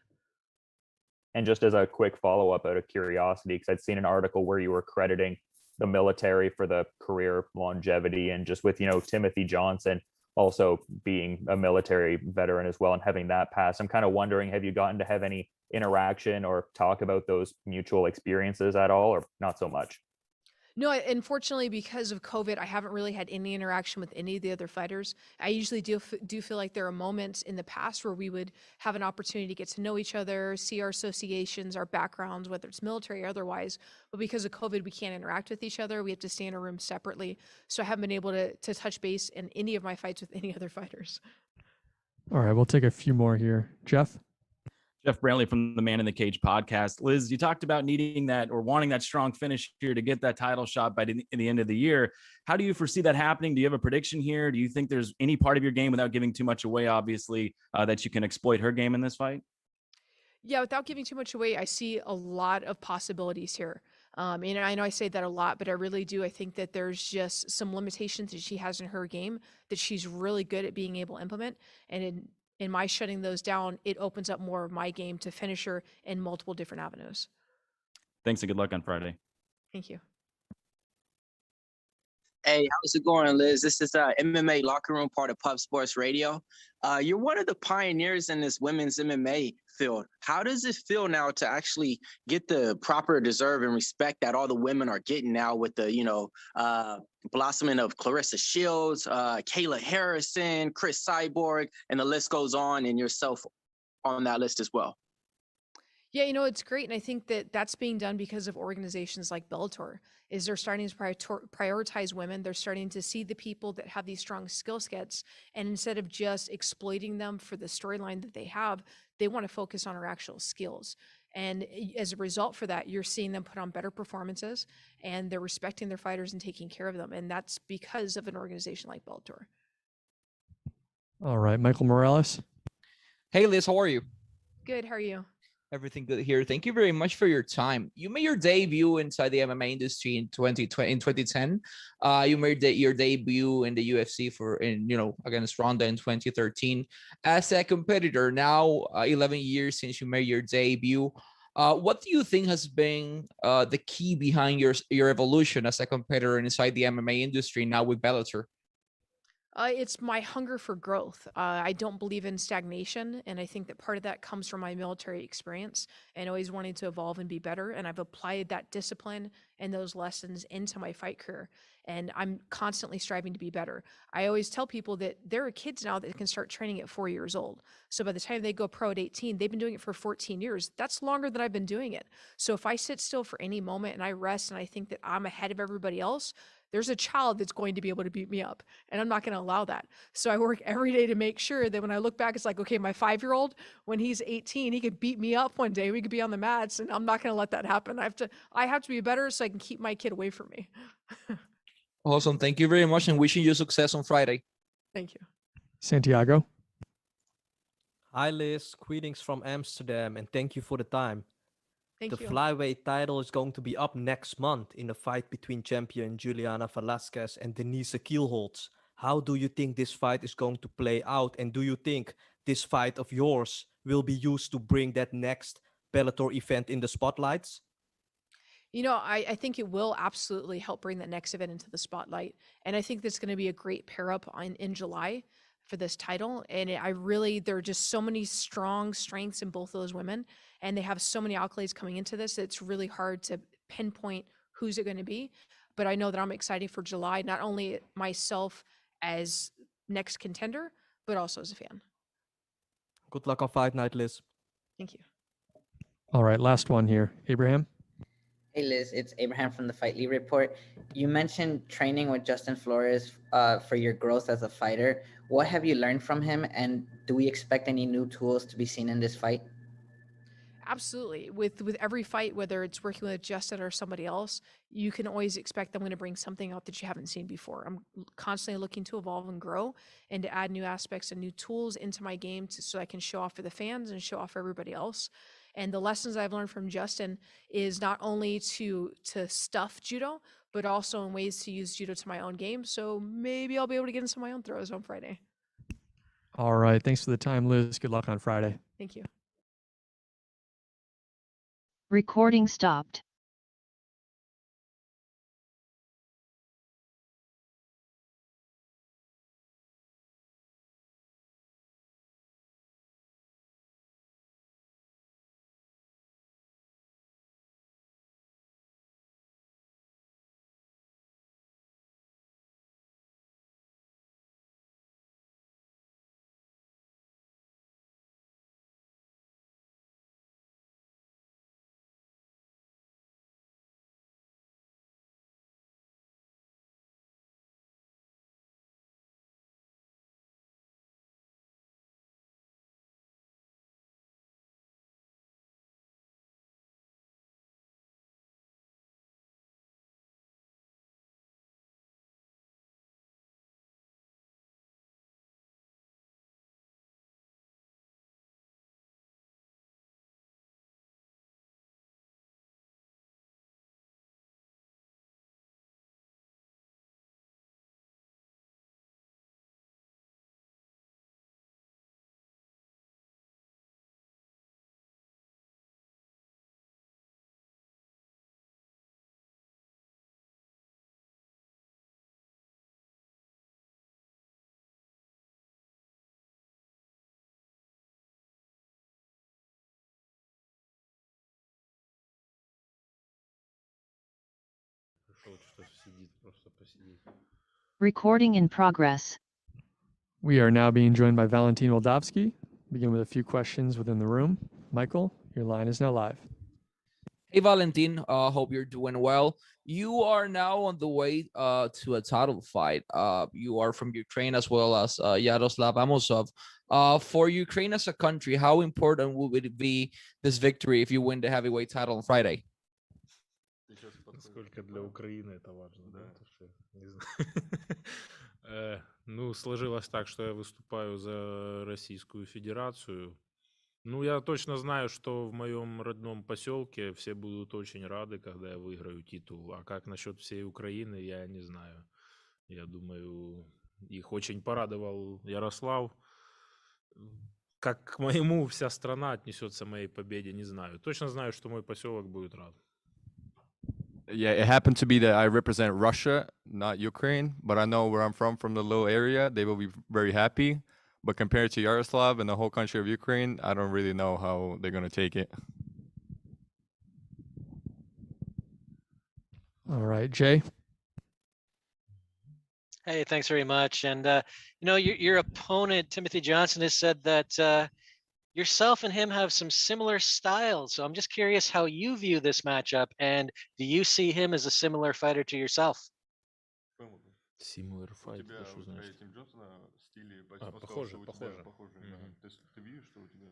And just as a quick follow-up out of curiosity, because I'd seen an article where you were crediting the military for the career longevity, and just with, Timothy Johnson also being a military veteran as well and having that pass, I'm kind of wondering, have you gotten to have any interaction or talk about those mutual experiences at all, or not so much? No, unfortunately, because of COVID, I haven't really had any interaction with any of the other fighters. I usually do feel like there are moments in the past where we would have an opportunity to get to know each other, see our associations, our backgrounds, whether it's military or otherwise. But because of COVID, we can't interact with each other. We have to stay in a room separately. So I haven't been able to touch base in any of my fights with any other fighters. All right, we'll take a few more here. Jeff? Jeff Brantley from the Man in the Cage podcast. Liz, you talked about needing that or wanting that strong finish here to get that title shot by the end of the year. How do you foresee that happening? Do you have a prediction here? Do you think there's any part of your game, without giving too much away, obviously, that you can exploit her game in this fight? Yeah, without giving too much away, I see a lot of possibilities here. And I know I say that a lot, but I really do. I think that there's just some limitations that she has in her game that she's really good at being able to implement. And in my shutting those down, it opens up more of my game to finish her in multiple different avenues. Thanks and good luck on Friday. Thank you. Hey, how's it going, Liz? This is MMA Locker Room, part of Pub Sports Radio. You're one of the pioneers in this women's MMA field. How does it feel now to actually get the proper deserve and respect that all the women are getting now with the, blossoming of Clarissa Shields, Kayla Harrison, Chris Cyborg, and the list goes on, and yourself on that list as well? Yeah, it's great. And I think that that's being done because of organizations like Bellator. Is they're starting to prioritize women. They're starting to see the people that have these strong skill sets. And instead of just exploiting them for the storyline that they have, they want to focus on our actual skills. And as a result for that, you're seeing them put on better performances, and they're respecting their fighters and taking care of them. And that's because of an organization like Bellator. All right, Michael Morales. Hey, Liz, how are you? Good. How are you? Everything good here. Thank you very much for your time. You made your debut inside the MMA industry in 2010. You made your debut in the UFC against Ronda in 2013. As a competitor, now 11 years since you made your debut, what do you think has been the key behind your evolution as a competitor inside the MMA industry now with Bellator? It's my hunger for growth. I don't believe in stagnation, and I think that part of that comes from my military experience and always wanting to evolve and be better. And I've applied that discipline and those lessons into my fight career, and I'm constantly striving to be better. I always tell people that there are kids now that can start training at 4 years old. So by the time they go pro at 18, they've been doing it for 14 years. That's longer than I've been doing it. So if I sit still for any moment and I rest and I think that I'm ahead of everybody else, there's a child that's going to be able to beat me up, and I'm not going to allow that. So I work every day to make sure that when I look back, it's like, okay, my 5-year-old, when he's 18, he could beat me up one day. We could be on the mats, and I'm not going to let that happen. I have to be better so I can keep my kid away from me. Awesome. Thank you very much, and wishing you success on Friday. Thank you. Santiago. Hi, Liz. Greetings from Amsterdam, and thank you for the time. Thank The you. flyweight title is going to be up next month in a fight between champion Juliana Velasquez and Denise Kielholtz. How do you think this fight is going to play out? And do you think this fight of yours will be used to bring that next Bellator event in the spotlights? I think it will absolutely help bring that next event into the spotlight. And I think that's going to be a great pair up in July for this title. And there are just so many strong strengths in both of those women. And they have so many accolades coming into this. It's really hard to pinpoint who's it going to be. But I know that I'm excited for July, not only myself as next contender, but also as a fan. Good luck on Fight Night, Liz. Thank you. All right, last one here. Abraham. Hey Liz, it's Abraham from the Fight League Report. You mentioned training with Justin Flores for your growth as a fighter. What have you learned from him, and do we expect any new tools to be seen in this fight? Absolutely. With every fight, whether it's working with Justin or somebody else, you can always expect I'm going to bring something out that you haven't seen before. I'm constantly looking to evolve and grow and to add new aspects and new tools into my game so I can show off for the fans and show off for everybody else. And the lessons I've learned from Justin is not only to stuff judo, but also in ways to use judo to my own game. So maybe I'll be able to get in some of my own throws on Friday. All right. Thanks for the time, Liz. Good luck on Friday. Thank you. Recording stopped. Recording in progress. We are now being joined by Valentin Moldavsky. Begin with a few questions within the room. Michael, your line is now live. Hey, Valentin. Hope you're doing well. You are now on the way to a title fight. You are from Ukraine as well as Yaroslav Amosov. For Ukraine as a country, how important would it be this victory if you win the heavyweight title on Friday? Насколько для Украины это важно, да? То, что, не знаю. Ну, сложилось так, что я выступаю за Российскую Федерацию. Ну, я точно знаю, что в моем родном поселке все будут очень рады, когда я выиграю титул. А как насчет всей Украины, я не знаю. Я думаю, их очень порадовал Ярослав. Как к моему вся страна отнесется к моей победе, не знаю. Точно знаю, что мой поселок будет рад. Yeah, it happened to be that I represent Russia, not Ukraine, but I know where I'm from the little area. They will be very happy. But compared to Yaroslav and the whole country of Ukraine, I don't really know how they're going to take it. All right, Jay. Hey, thanks very much. And, your opponent, Timothy Johnson, has said that yourself and him have some similar styles. So I'm just curious how you view this matchup. And do you see him as a similar fighter to yourself? Similar fight, это что значит? Похоже. Ты видишь, что у тебя?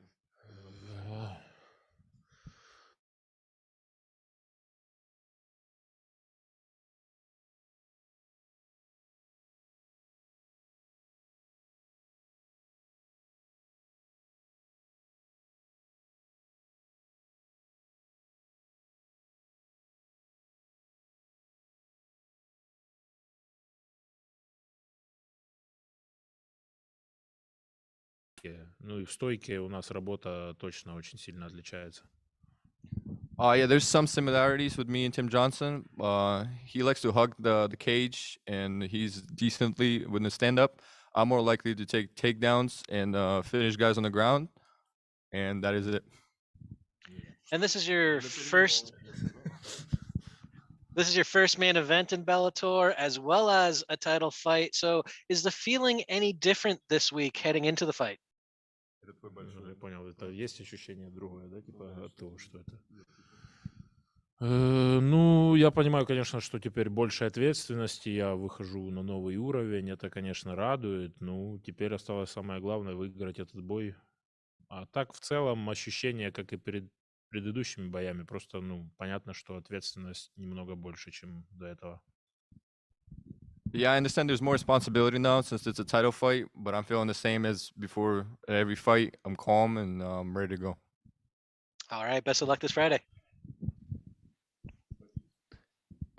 Ну и в стойке у нас работа точно очень сильно отличается. Yeah, there's some similarities with me and Tim Johnson. He likes to hug the cage, and he's decently with the stand-up. I'm more likely to take takedowns and finish guys on the ground, and that is it. And this is your first main event in Bellator, as well as a title fight. So is the feeling any different this week heading into the fight? Я понял, это есть ощущение другое, да, типа от того, что это. Ну, я понимаю, конечно, что теперь больше ответственности, я выхожу на новый уровень, это, конечно, радует. Ну, теперь осталось самое главное — выиграть этот бой. А так, в целом, ощущения, как и перед предыдущими боями, просто, ну, понятно, что ответственность немного больше, чем до этого. Yeah, I understand there's more responsibility now since it's a title fight, but I'm feeling the same as before every fight. I'm calm and I'm ready to go. All right. Best of luck this Friday.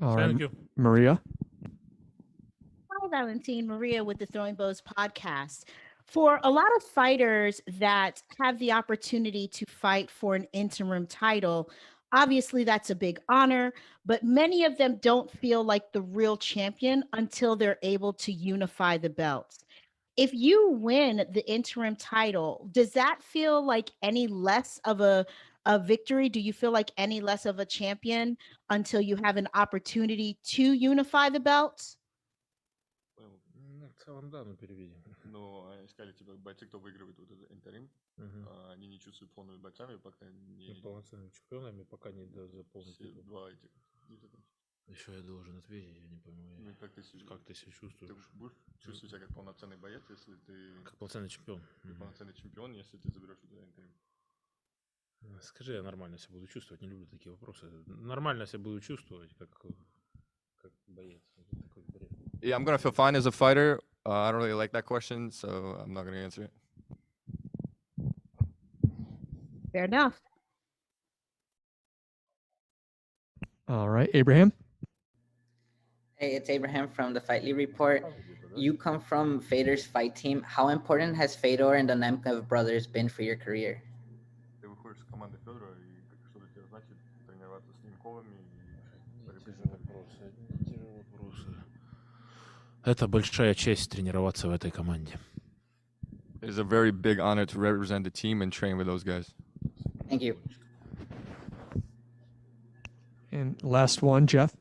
All right, Thank you. Maria. Hi, Valentin. Maria with the Throwing Bows podcast. For a lot of fighters that have the opportunity to fight for an interim title, obviously that's a big honor, but many of them don't feel like the real champion until they're able to unify the belts. If you win the interim title, does that feel like any less of a victory? Do you feel like any less of a champion until you have an opportunity to unify the belts? Ну, в целом, да, ну переведи. Но они сказали, типа, бойцы, кто выигрывает вот этот интерим, они не чувствуют полными бойцами, пока не... Полноценными чемпионами, пока не заполнят все титул. два этих. Еще я должен ответить, я не пойму. Ну, Как ты себя чувствуешь? Ты будешь чувствовать себя как полноценный боец, если ты... Как полноценный чемпион. Как полноценный чемпион, если ты заберешь этот интерим. Скажи, я нормально себя буду чувствовать. Не люблю такие вопросы. Нормально себя буду чувствовать, как боец. Такой бред. Yeah, I'm gonna feel fine as a fighter. I don't really like that question, so I'm not gonna answer it. Fair enough. All right, Abraham. Hey, it's Abraham from the Fightly Report. You come from Fedor's fight team. How important has Fedor and the Nemkov brothers been for your career? Ты выходишь с команды Федора, и что для тебя значит тренироваться с Немковыми и вопросы. Это большая честь тренироваться в этой команде. It is a very big honor to represent the team and train with those guys. Thank you. And last one, Jeff.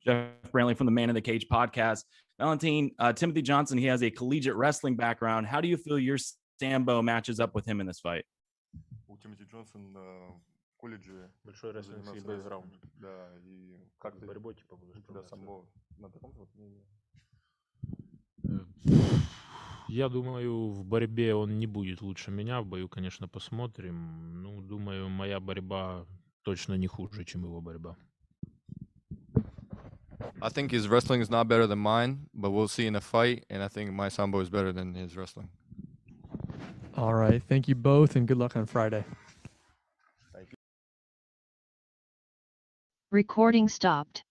Jeff Brantley from the Man in the Cage podcast. Valentin, Timothy Johnson, he has a collegiate wrestling background. How do you feel your Sambo matches up with him in this fight? У Тимоти Джонсон в колледже большой рестлинг бэкграунд. Да, и как с борьбой типа будешь? Да, самбо на таком вот. Я думаю, в борьбе он не будет лучше меня. В бою, конечно, посмотрим. Ну, думаю, моя борьба точно не хуже, чем его борьба. I think his wrestling is not better than mine, but we'll see in a fight. And I think my sambo is better than his wrestling. All right. Thank you both, and good luck on Friday. Thank you. Recording stopped.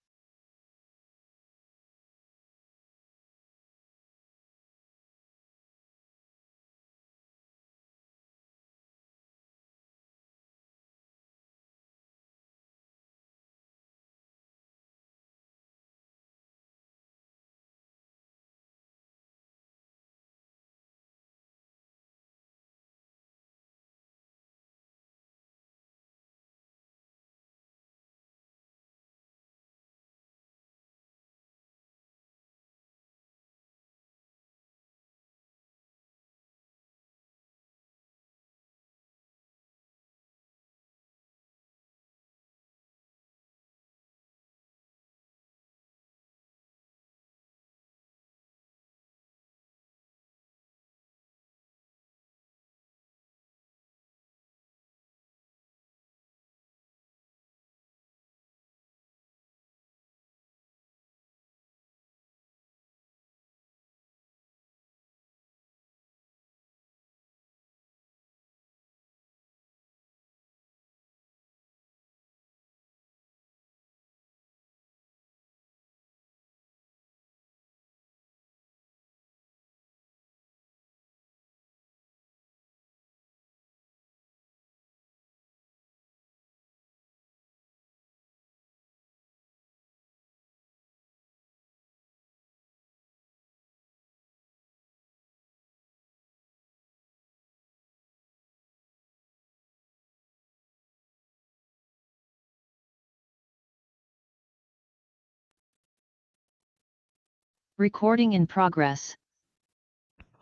Recording in progress.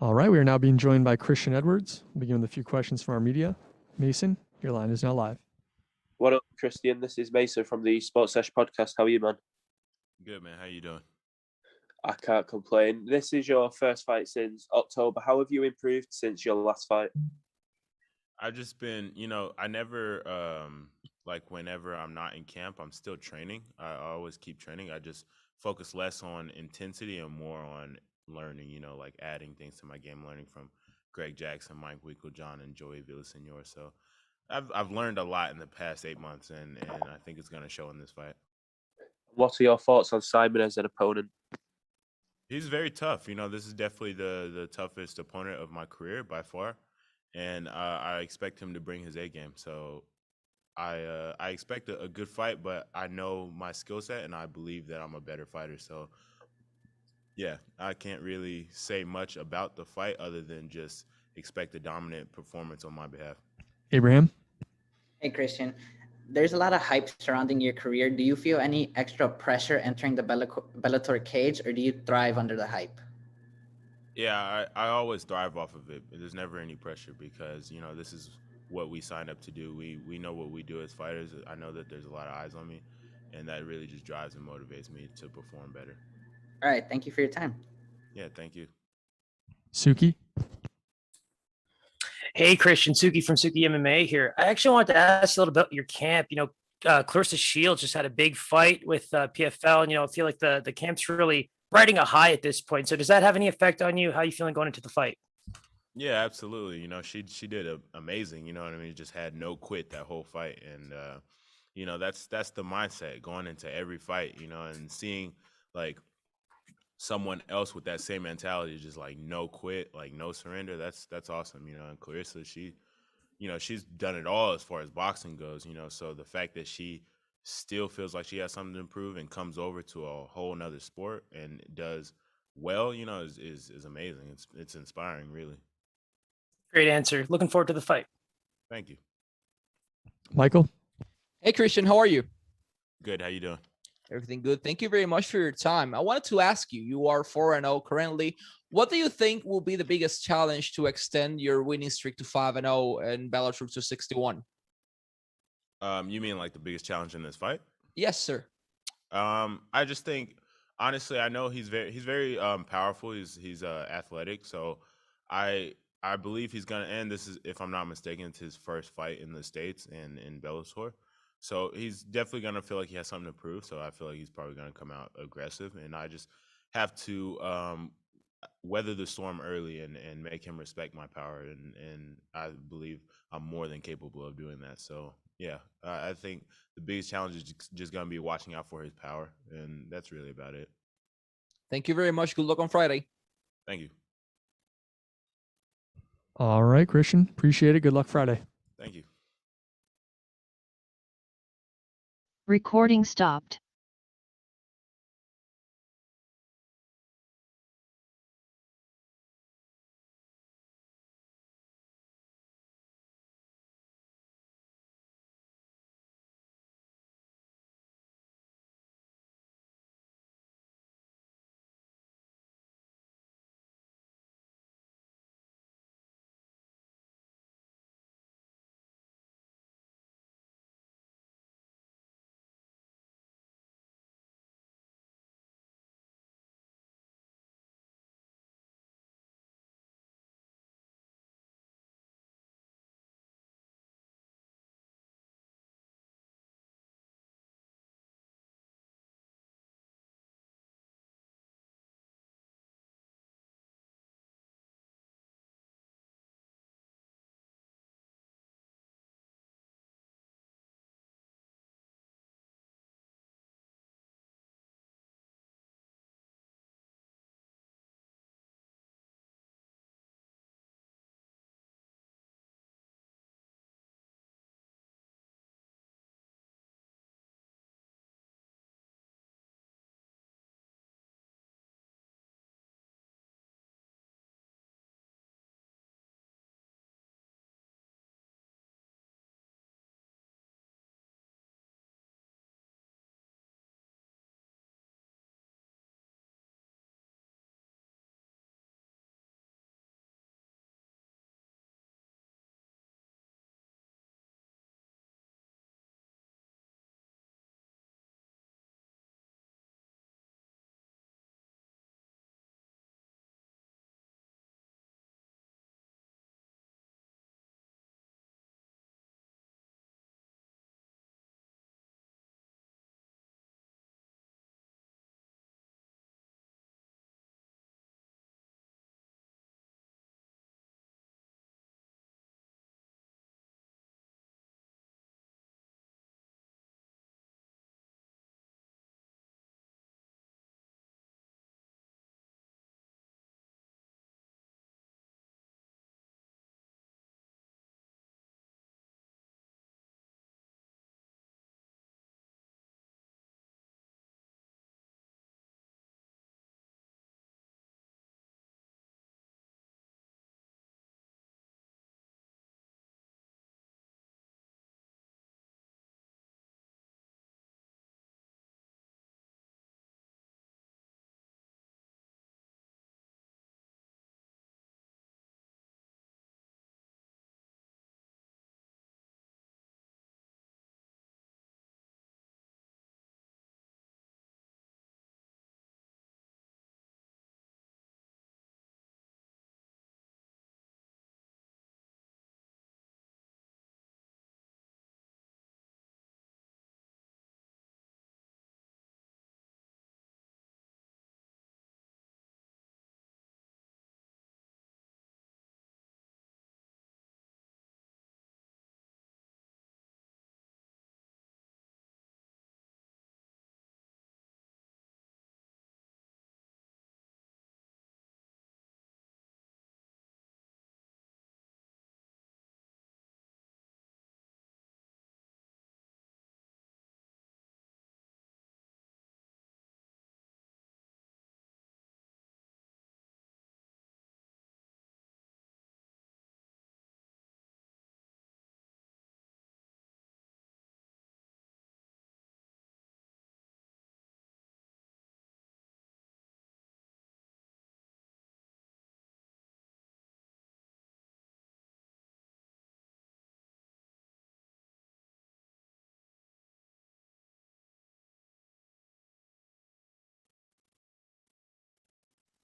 All right, we are now being joined by Christian Edwards. We'll begin with a few questions from our media. Mason, your line is now live. What up, Christian? This is Mason from the Sports Sesh podcast. How are you, man? Good, man. How you doing? I can't complain. This is your first fight since October. How have you improved since your last fight? I've just been, I never, like whenever I'm not in camp, I'm still training. I always keep training. I just focus less on intensity and more on learning, like adding things to my game, learning from Greg Jackson, Mike Weichel, John, and Joey Villasenor. So I've learned a lot in the past 8 months, and I think it's going to show in this fight. What are your thoughts on Simon as an opponent? He's very tough. This is definitely the toughest opponent of my career by far, and I expect him to bring his A game. So I expect a good fight, but I know my skill set, and I believe that I'm a better fighter. So yeah, I can't really say much about the fight other than just expect a dominant performance on my behalf. Abraham? Hey, Christian. There's a lot of hype surrounding your career. Do you feel any extra pressure entering the Bellator cage, or do you thrive under the hype? Yeah, I always thrive off of it. There's never any pressure because, this is what we signed up to do. We know what we do as fighters. I know that there's a lot of eyes on me, and that really just drives and motivates me to perform better. All right. Thank you for your time. Yeah, thank you. Suki? Hey, Christian, Suki from Suki MMA here. I actually wanted to ask you a little about your camp. Clarissa Shields just had a big fight with PFL, and I feel like the camp's really riding a high at this point. So does that have any effect on you? How are you feeling going into the fight? Yeah, absolutely. She did amazing. You know what I mean? Just had no quit that whole fight, and that's the mindset going into every fight. And seeing like someone else with that same mentality, just like no quit, like no surrender. That's awesome. And Clarissa, she's done it all as far as boxing goes. So the fact that she still feels like she has something to improve and comes over to a whole nother sport and does well, is amazing. It's inspiring, really. Great answer. Looking forward to the fight. Thank you. Michael? Hey, Christian, how are you? Good. How you doing? Everything good. Thank you very much for your time. I wanted to ask you, you are 4-0 currently. What do you think will be the biggest challenge to extend your winning streak to 5-0 and Bellator 261? You mean like the biggest challenge in this fight? Yes, sir. I just think, honestly, I know he's very powerful. He's athletic, so I believe he's gonna end. This is, if I'm not mistaken, it's his first fight in the States and in Bellator. So he's definitely going to feel like he has something to prove. So I feel like he's probably going to come out aggressive. And I just have to weather the storm early and make him respect my power. And I believe I'm more than capable of doing that. So, yeah, I think the biggest challenge is just going to be watching out for his power. And that's really about it. Thank you very much. Good luck on Friday. Thank you. All right, Christian. Appreciate it. Good luck Friday. Thank you. Recording stopped.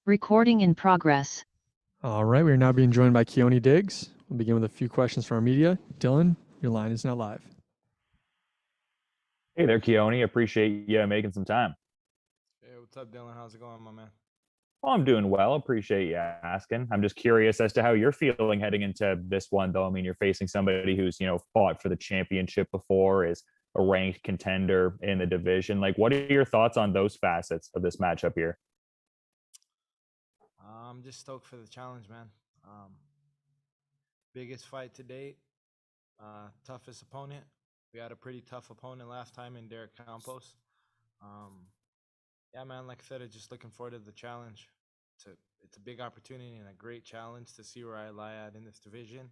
Recording in progress. All right, we are now being joined by Keoni Diggs. We'll begin with a few questions from our media. Dylan, your line is now live. Hey there, Keoni. Appreciate you making some time. Hey, what's up, Dylan? How's it going, my man? Well, I'm doing well. Appreciate you asking. I'm just curious as to how you're feeling heading into this one, though. I mean, you're facing somebody who's, fought for the championship before, is a ranked contender in the division. Like, what are your thoughts on those facets of this matchup here? I'm just stoked for the challenge, man. Biggest fight to date. Toughest opponent. We had a pretty tough opponent last time in Derek Campos. Yeah, man, like I said, I'm just looking forward to the challenge. It's a big opportunity and a great challenge to see where I lie at in this division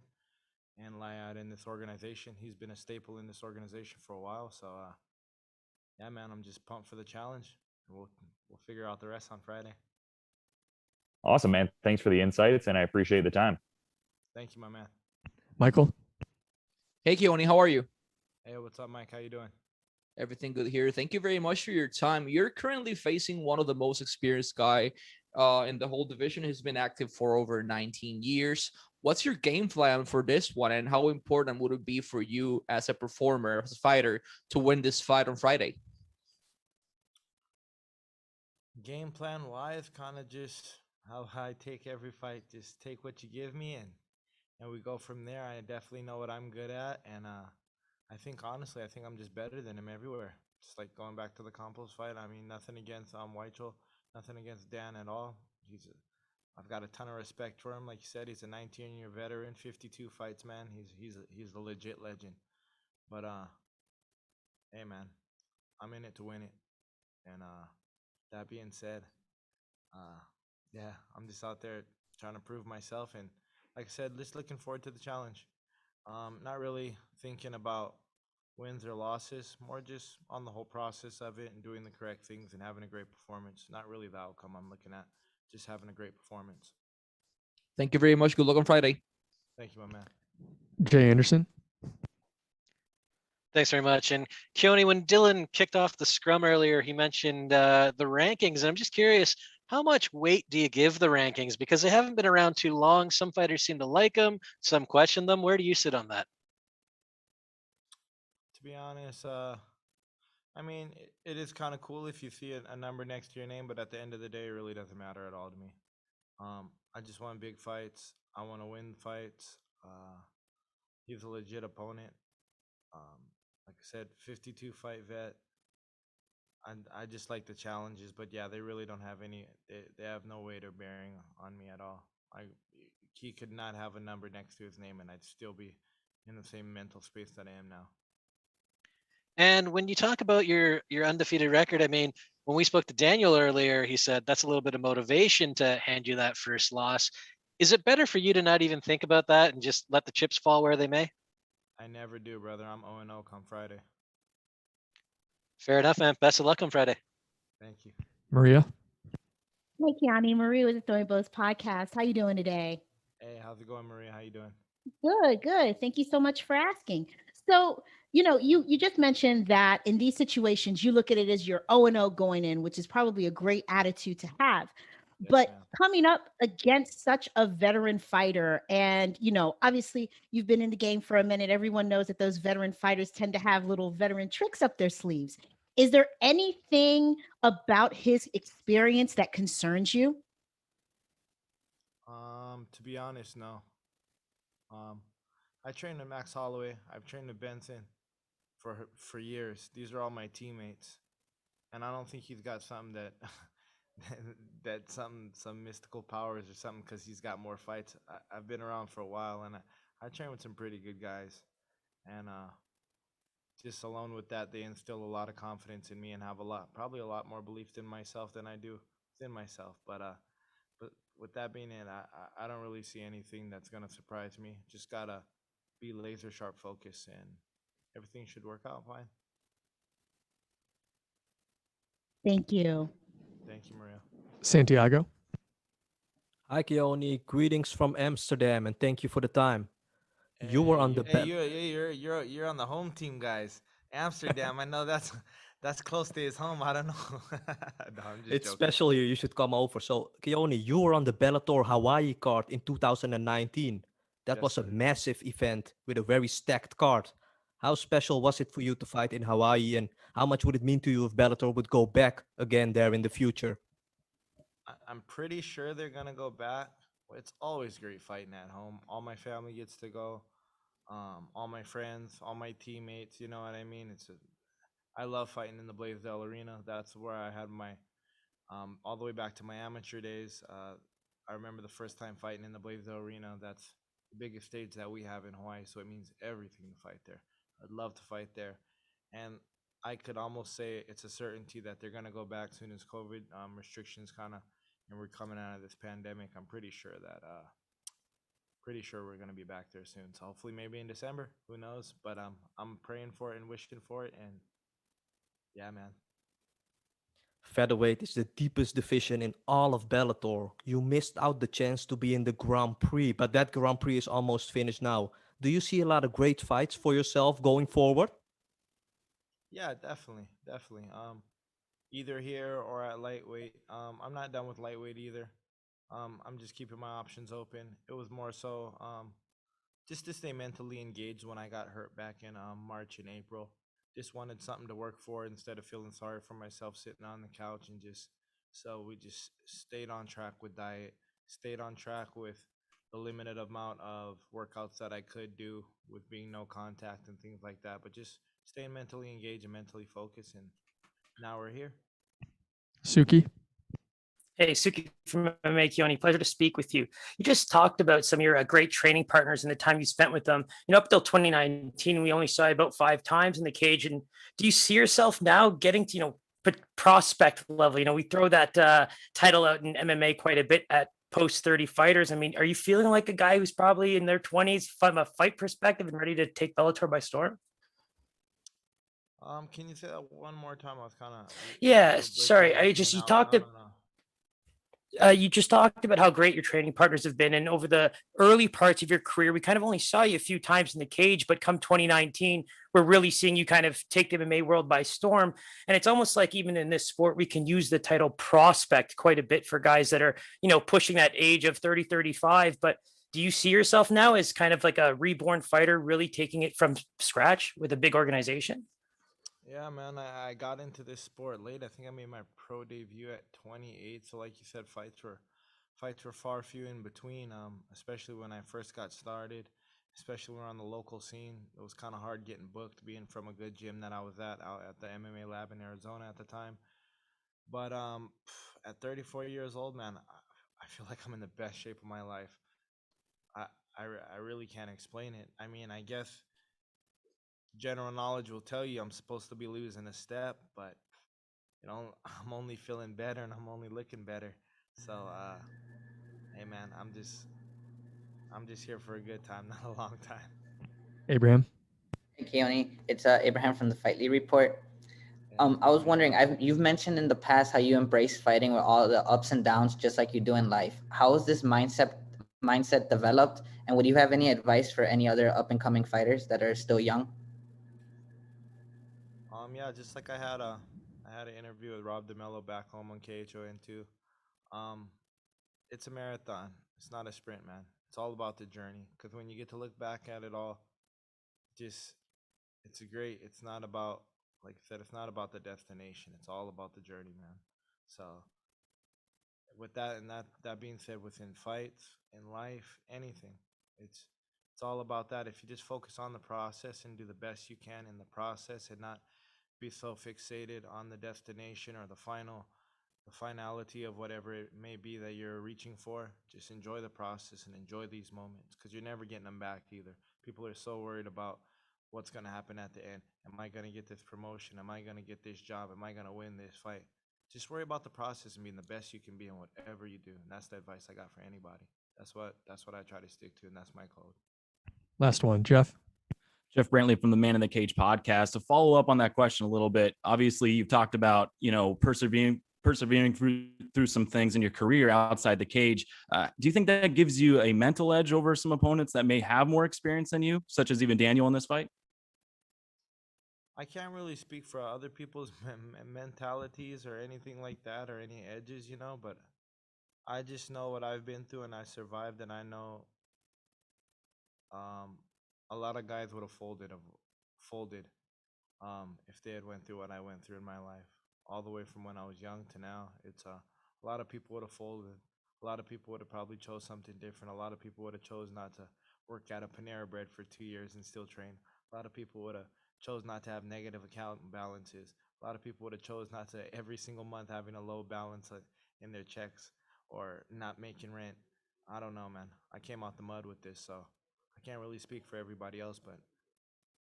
and lie out in this organization. He's been a staple in this organization for a while. So, yeah, man, I'm just pumped for the challenge. We'll figure out the rest on Friday. Awesome, man. Thanks for the insights, and I appreciate the time. Thank you, my man. Michael? Hey, Keoni, how are you? Hey, what's up, Mike? How you doing? Everything good here. Thank you very much for your time. You're currently facing one of the most experienced guy in the whole division. He's been active for over 19 years. What's your game plan for this one, and how important would it be for you as a performer, as a fighter, to win this fight on Friday? Game plan wise, kind of just how I take every fight. Just take what you give me, and we go from there. I definitely know what I'm good at, and I think honestly, I think I'm just better than him everywhere. Just like going back to the Campos fight. I mean, nothing against Weichel, nothing against Dan at all. I've got a ton of respect for him. Like you said, he's a 19-year veteran, 52 fights, man. He's a legit legend. But hey, man, I'm in it to win it. And that being said, yeah, I'm just out there trying to prove myself. And like I said, just looking forward to the challenge. Not really thinking about wins or losses, more just on the whole process of it and doing the correct things and having a great performance. Not really the outcome I'm looking at, just having a great performance. Thank you very much. Good luck on Friday. Thank you, my man. Jay Anderson? Thanks very much. And Keoni, when Dylan kicked off the scrum earlier, he mentioned the rankings. And I'm just curious, how much weight do you give the rankings? Because they haven't been around too long. Some fighters seem to like them, some question them. Where do you sit on that? To be honest, I mean, it is kind of cool if you see a number next to your name, but at the end of the day, it really doesn't matter at all to me. I just want big fights. I want to win fights. He's a legit opponent. Like I said, 52 fight vet. I just like the challenges, but yeah, they really don't have any. They have no weight or bearing on me at all. He could not have a number next to his name, and I'd still be in the same mental space that I am now. And when you talk about your undefeated record, I mean, when we spoke to Daniel earlier, he said that's a little bit of motivation to hand you that first loss. Is it better for you to not even think about that and just let the chips fall where they may? I never do, brother. I'm 0-0 come Friday. Fair enough, man. Best of luck on Friday. Thank you. Maria? Hey, Keoni, Marie with the Throwing Blows podcast. How you doing today? Hey, how's it going, Maria? How you doing? Good, good. Thank you so much for asking. So, you just mentioned that in these situations, you look at it as you're 0-0 going in, which is probably a great attitude to have. But coming up against such a veteran fighter, and, obviously you've been in the game for a minute. Everyone knows that those veteran fighters tend to have little veteran tricks up their sleeves. Is there anything about his experience that concerns you? To be honest, no. I trained with Max Holloway. I've trained with Benson for years. These are all my teammates, and I don't think he's got something that some mystical powers or something because he's got more fights. I've been around for a while, and I train with some pretty good guys, and just alone with that, they instill a lot of confidence in me and have probably a lot more belief in myself than I do within myself. But with that being it, I don't really see anything that's gonna surprise me. Just gotta be laser sharp focus, and everything should work out fine. Thank you. Thank you, Maria. Santiago? Hi, Keoni. Greetings from Amsterdam, and thank you for the time. You were on the Hey, you're on the home team, guys. Amsterdam. I know that's close to his home. I don't know. No, I'm just It's joking. special here. You should come over. So, Keoni, you were on the Bellator Hawaii card in 2019. That Yes, was a sir. massive event with a very stacked card. How special was it for you to fight in Hawaii, and how much would it mean to you if Bellator would go back again there in the future? I'm pretty sure they're gonna go back. It's always great fighting at home. All my family gets to go. All my friends, all my teammates. You know what I mean? I love fighting in the Blaisdell Arena. That's where I had my all the way back to my amateur days. I remember the first time fighting in the Blaisdell Arena. That's the biggest stage that we have in Hawaii, so it means everything to fight there. I'd love to fight there, and I could almost say it's a certainty that they're gonna go back soon as COVID restrictions kind of, and we're coming out of this pandemic. I'm pretty sure we're gonna be back there soon. So hopefully, maybe in December. Who knows? But I'm praying for it and wishing for it, and yeah, man. Featherweight is the deepest division in all of Bellator. You missed out the chance to be in the Grand Prix, but that Grand Prix is almost finished now. Do you see a lot of great fights for yourself going forward? Yeah, definitely. Either here or at lightweight. I'm not done with lightweight either. I'm just keeping my options open. It was more so just to stay mentally engaged when I got hurt back in March and April. Just wanted something to work for instead of feeling sorry for myself sitting on the couch and just so we just stayed on track with diet, stayed on track with the limited amount of workouts that I could do with being no contact and things like that, but just staying mentally engaged and mentally focused, and now we're here. Suki. Hey, Suki from MMA, Keoni, pleasure to speak with you. You just talked about some of your great training partners and the time you spent with them. Up till 2019, we only saw you about 5 times in the cage. And do you see yourself now getting to, prospect level? We throw that title out in MMA quite a bit at post 30 fighters. I mean, are you feeling like a guy who's probably in their 20s from a fight perspective and ready to take Bellator by storm? Can you say that one more time? I was kind of Yeah, breaking sorry. in and You out. talked you just talked about how great your training partners have been. And over the early parts of your career, we kind of only saw you a few times in the cage, but come 2019, we're really seeing you kind of take the MMA world by storm. And it's almost like even in this sport, we can use the title prospect quite a bit for guys that are, pushing that age of 30, 35. But do you see yourself now as kind of like a reborn fighter, really taking it from scratch with a big organization? Yeah, man, I got into this sport late. I think I made my pro debut at 28. So, like you said, fights were far few in between. Especially when I first got started, especially when we're on the local scene. It was kind of hard getting booked, being from a good gym that I was at out at the MMA lab in Arizona at the time. But at 34 years old, man, I feel like I'm in the best shape of my life. I I really can't explain it. I mean, I guess general knowledge will tell you I'm supposed to be losing a step, but I'm only feeling better and I'm only looking better. So, hey man, I'm just here for a good time, not a long time. Abraham. Hey, Keoni, it's Abraham from the Fightly Report. I was wondering, you've mentioned in the past how you embrace fighting with all the ups and downs, just like you do in life. How is this mindset developed, and would you have any advice for any other up and coming fighters that are still young? Yeah, just like I had an interview with Rob DeMello back home on KHON too. Um, it's a marathon. It's not a sprint, man. It's all about the journey. Because when you get to look back at it all, just it's a great. It's not about, like I said, it's not about the destination. It's all about the journey, man. So with that and that being said, within fights, in life, anything, it's it's all about that. If you just focus on the process and do the best you can in the process and not be so fixated on the destination or the finality of whatever it may be that you're reaching for, just enjoy the process and enjoy these moments because you're never getting them back either. People are so worried about what's going to happen at the end. Am I going to get this promotion? Am I going to get this job? Am I going to win this fight? Just worry about the process and being the best you can be in whatever you do. And that's the advice I got for anybody. That's what I try to stick to, and that's my code. Last one, Jeff. Jeff Brantley from the Man in the Cage podcast. To follow up on that question a little bit, obviously you've talked about, persevering through some things in your career outside the cage. Do you think that gives you a mental edge over some opponents that may have more experience than you, such as even Daniel in this fight? I can't really speak for other people's mentalities or anything like that or any edges, but I just know what I've been through and I survived, and I know um, a lot of guys would have folded if they had went through what I went through in my life, all the way from when I was young to now. It's a lot of people would have folded. A lot of people would have probably chose something different. A lot of people would have chose not to work at a Panera Bread for 2 years and still train. A lot of people would have chose not to have negative account balances. A lot of people would have chose not to every single month having a low balance in their checks or not making rent. I don't know, man. I came out the mud with this, so I can't really speak for everybody else, but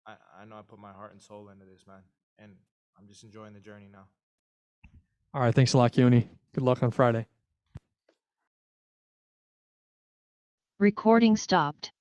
I know I put my heart and soul into this, man, and I'm just enjoying the journey now. All right. Thanks a lot, Keoni. Good luck on Friday. Recording stopped.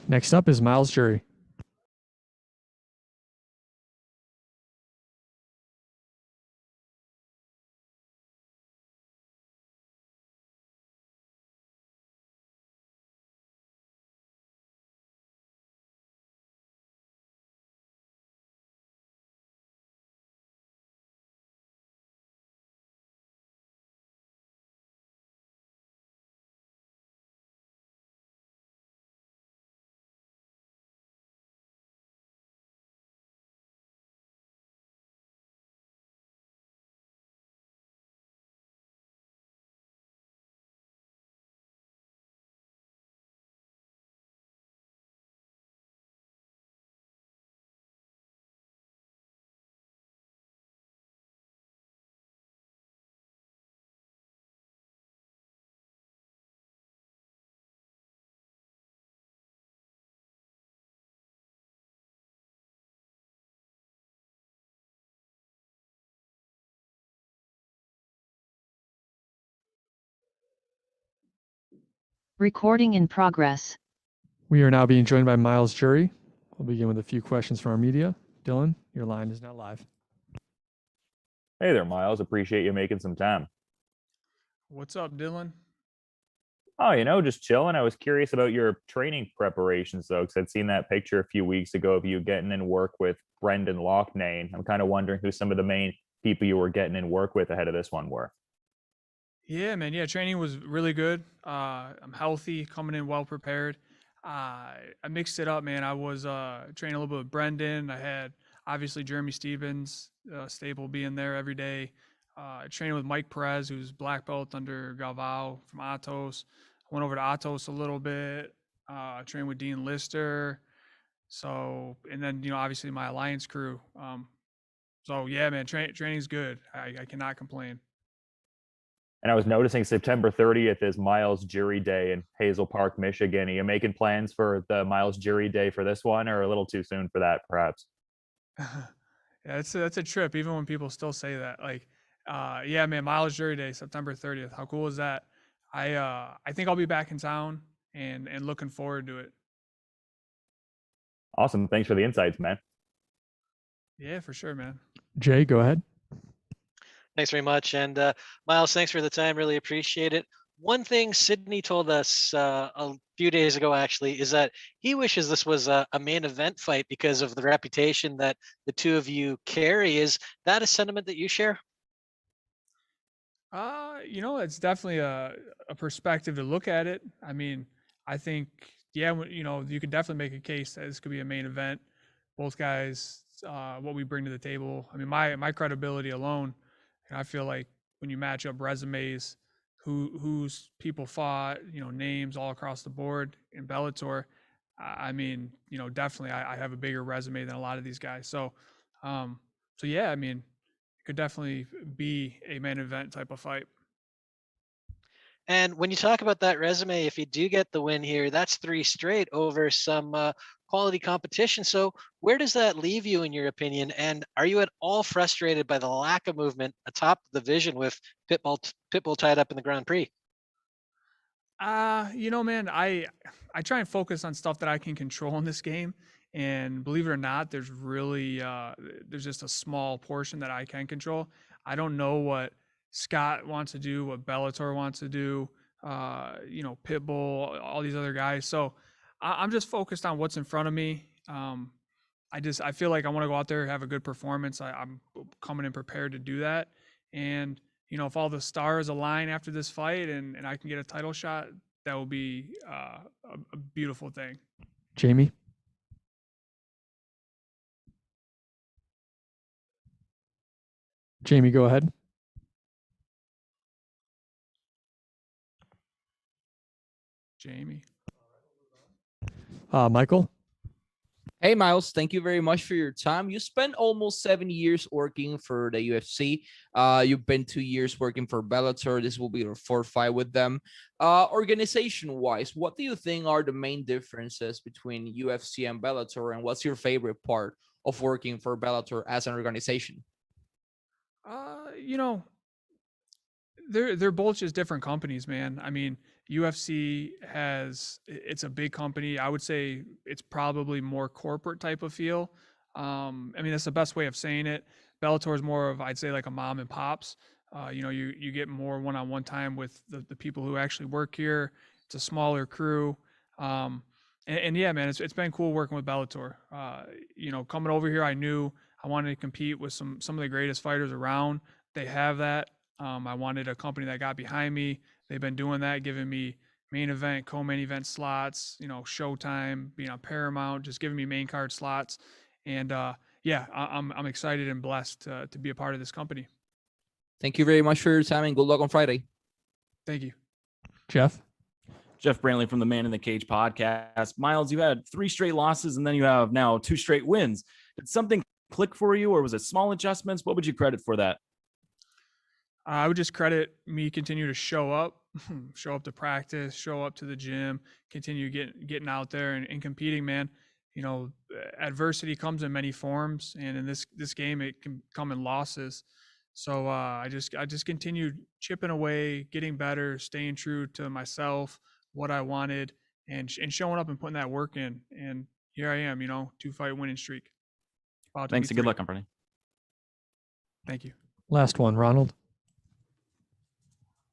Next up is Myles Jury. Recording in progress. We are now being joined by Myles Jury. We'll begin with a few questions from our media. Dylan, your line is now live. Hey there, Myles. Appreciate you making some time. What's up, Dylan? Oh, just chilling. I was curious about your training preparations, though, because I'd seen that picture a few weeks ago of you getting in work with Brendan Loughnane. I'm kind of wondering who some of the main people you were getting in work with ahead of this one were. Yeah, man. Yeah, training was really good. I'm healthy, coming in well prepared. I mixed it up, man. I was training a little bit with Brendan. I had obviously Jeremy Stevens, Staple being there every day. Training with Mike Perez, who's black belt under Galvao from Atos. I went over to Atos a little bit. Trained with Dean Lister. So, and then obviously my alliance crew. So yeah, man, training's good. I cannot complain. And I was noticing September 30th is Myles Jury Day in Hazel Park, Michigan. Are you making plans for the Myles Jury Day for this one, or a little too soon for that, perhaps? Yeah, that's a trip, even when people still say that. Like, yeah, man, Myles Jury Day, September 30th. How cool is that? I think I'll be back in town and looking forward to it. Awesome. Thanks for the insights, man. Yeah, for sure, man. Jay, go ahead. Thanks very much. And Myles, thanks for the time. Really appreciate it. One thing Sidney told us a few days ago, actually, is that he wishes this was a main event fight because of the reputation that the two of you carry. Is that a sentiment that you share? It's definitely a perspective to look at it. I mean, I think, yeah, you could definitely make a case that this could be a main event. Both guys, what we bring to the table. I mean, my credibility alone, and I feel like when you match up resumes, who's people fought, names all across the board in Bellator. I mean, definitely I have a bigger resume than a lot of these guys. So yeah, I mean, it could definitely be a main event type of fight. And when you talk about that resume, if you do get the win here, that's 3 straight over some quality competition. So where does that leave you, in your opinion? And are you at all frustrated by the lack of movement atop the division with Pitbull tied up in the Grand Prix? Man, I try and focus on stuff that I can control in this game. And believe it or not, there's really there's just a small portion that I can control. I don't know what Scott wants to do, what Bellator wants to do, Pitbull, all these other guys. So I'm just focused on what's in front of me. I feel like I want to go out there, have a good performance. I'm coming in prepared to do that. And if all the stars align after this fight and I can get a title shot, that will be a beautiful thing. Jamie? Jamie, go ahead. Jamie. Michael? Hey, Myles, thank you very much for your time. You spent almost 7 years working for the UFC. You've been 2 years working for Bellator. This will be your 4th fight with them. Organization-wise, what do you think are the main differences between UFC and Bellator, and what's your favorite part of working for Bellator as an organization? they're both just different companies, man. I mean, UFC it's a big company. I would say it's probably more corporate type of feel. I mean, that's the best way of saying it. Bellator is more of, I'd say, like a mom and pops. You get more one-on-one time with the people who actually work here. It's a smaller crew. And yeah, man, it's been cool working with Bellator. Coming over here, I knew I wanted to compete with some of the greatest fighters around. They have that. I wanted a company that got behind me. They've been doing that, giving me main event, co-main event slots, Showtime, being on Paramount, just giving me main card slots. And yeah, I'm excited and blessed to be a part of this company. Thank you very much for your time and good luck on Friday. Thank you. Jeff? Jeff Brantley from the Man in the Cage podcast. Myles, you had 3 straight losses and then you have now 2 straight wins. Did something click for you, or was it small adjustments? What would you credit for that? I would just credit me continue to show up to practice, show up to the gym, continue getting out there and competing, man. Adversity comes in many forms, and in this game, it can come in losses. So I just continued chipping away, getting better, staying true to myself, what I wanted, and showing up and putting that work in. And here I am, 2-fight winning streak. Thanks and good luck on Friday. Thank you. Last one, Ronald.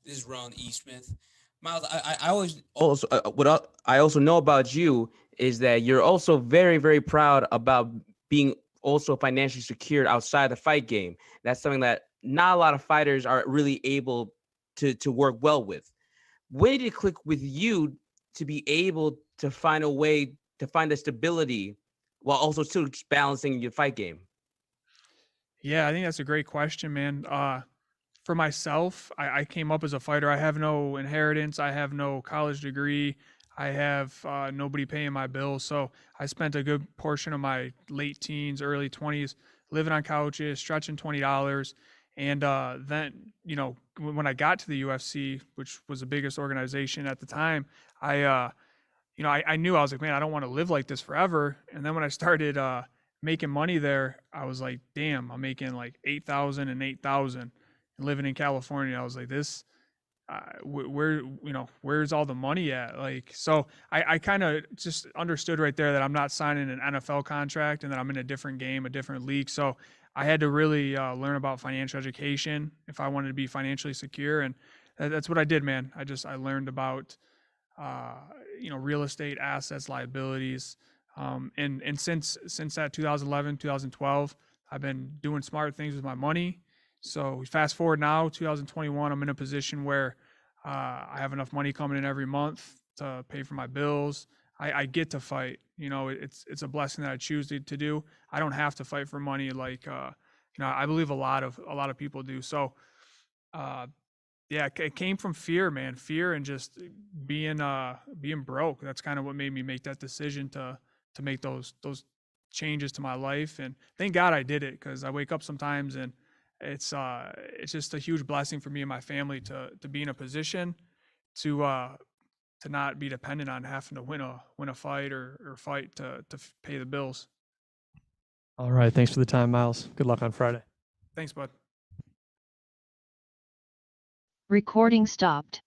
This is Ron E. Smith. Myles, I also know about you is that you're also very, very proud about being also financially secured outside the fight game. That's something that not a lot of fighters are really able to work well with. When did it click with you to be able to find a way to find the stability while also still balancing your fight game? Yeah, I think that's a great question, man. For myself, I came up as a fighter. I have no inheritance. I have no college degree. I have nobody paying my bills. So I spent a good portion of my late teens, early 20s living on couches, stretching $20. And then, when I got to the UFC, which was the biggest organization at the time, I knew, I was like, man, I don't want to live like this forever. And then when I started making money there, I was like, damn, I'm making like 8,000 and 8,000 and living in California. I was like, this, where's all the money at? Like, so I kind of just understood right there that I'm not signing an NFL contract and that I'm in a different game, a different league. So I had to really learn about financial education if I wanted to be financially secure. And that's what I did, man. I learned about, real estate assets, liabilities. And since that 2011, 2012, I've been doing smart things with my money. So fast forward now, 2021, I'm in a position where I have enough money coming in every month to pay for my bills. I get to fight. It's a blessing that I choose to do. I don't have to fight for money like I believe a lot of people do. So yeah, it came from fear, man. Fear and just being broke. That's kind of what made me make that decision to make those changes to my life. And thank God I did it, because I wake up sometimes and it's just a huge blessing for me and my family to be in a position to not be dependent on having to win a fight or fight to pay the bills. All right. Thanks for the time, Myles. Good luck on Friday. Thanks, bud. Recording stopped.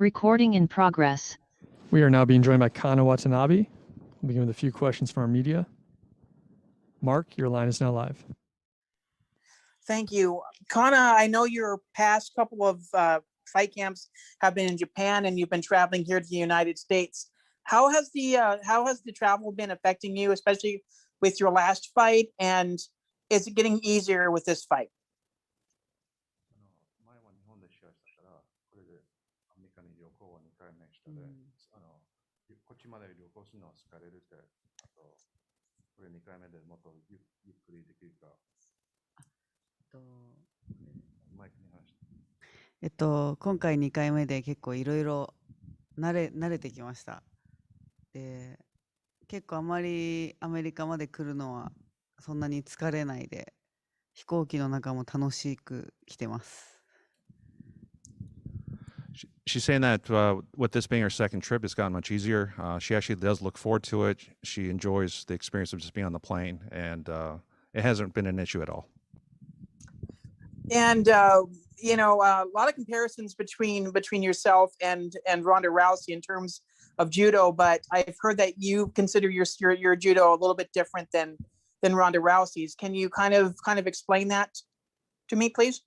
Recording in progress. We are now being joined by Kana Watanabe. We'll begin with a few questions from our media. Mark, your line is now live. Thank you. Kana, I know your past couple of fight camps have been in Japan and you've been traveling here to the United States. How has the travel been affecting you, especially with your last fight? And is it getting easier with this fight? .今回2回目で結構いろいろ慣れてきました。で、結構あまりアメリカまで来るのはそんなに疲れないで、飛行機の中も楽しく来てます。She's saying that with this being her second trip, it's gotten much easier. She actually does look forward to it. She enjoys the experience of just being on the plane, and it hasn't been an issue at all. And a lot of comparisons between yourself and Ronda Rousey in terms of judo, but I've heard that you consider your judo a little bit different than Ronda Rousey's. Can you kind of explain that to me, please? .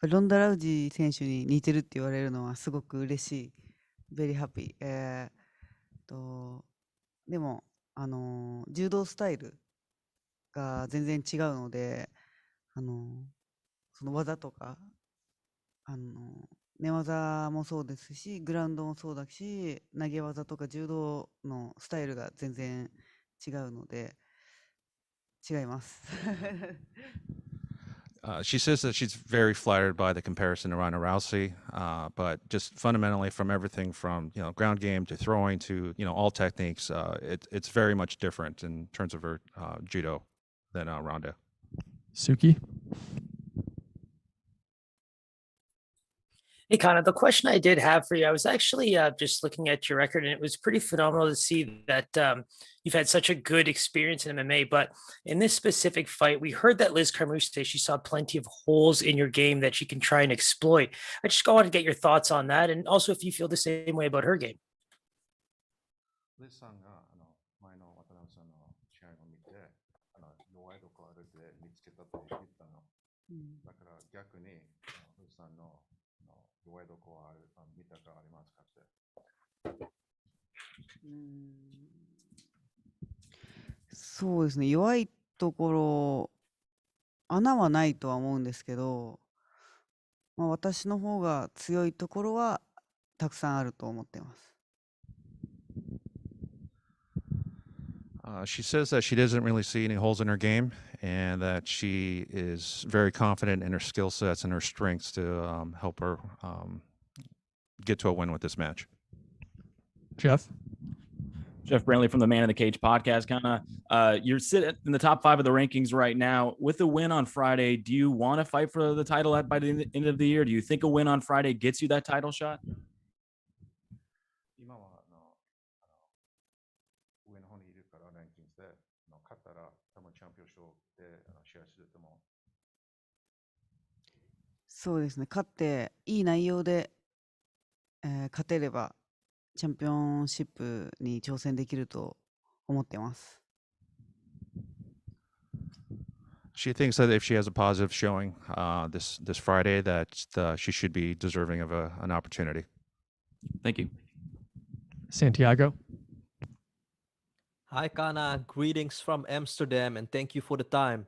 ロンダ・ラウジー選手に似てるって言われるのはすごく嬉しい。Very happy。でも、柔道スタイルが全然違うので、その技とか、寝技もそうですし、グラウンドもそうだし、投げ技とか柔道のスタイルが全然違うので、違います。She says that she's very flattered by the comparison to Ronda Rousey, but just fundamentally from everything from ground game to throwing to all techniques, it's very much different in terms of her judo than Ronda. Suki? Hey, Kana, the question I did have for you, I was actually just looking at your record, and it was pretty phenomenal to see that you've had such a good experience in MMA. But in this specific fight, we heard that Liz Carmouche say she saw plenty of holes in your game that she can try and exploit. I just want to get your thoughts on that, and also if you feel the same way about her game. Liz さんが前の渡辺さんの試合を見て弱いところあるで見つけたと言ったの。だから逆にリズさんの弱いところある見たかありますかって。そうですね、弱いところ、穴はないとは思うんですけど、私の方が強いところはたくさんあると思ってます。She says that she doesn't really see any holes in her game and that she is very confident in her skill sets and her strengths to help her get to a win with this match. Jeff? Jeff Brantley from the Man in the Cage podcast. You're sitting in the top 5 of the rankings right now. With a win on Friday, do you want to fight for the title by the end of the year? Do you think a win on Friday gets you that title shot? 今は上の方にいるからランキングで勝ったら多分チャンピオンショーで試合すると思う。そうですね、勝っていい内容で、勝てればチャンピオンシップに挑戦できると思ってます。She thinks that if she has a positive showing this Friday, that she should be deserving of an opportunity. Thank you. Santiago? Hi, Kana. Greetings from Amsterdam, and thank you for the time.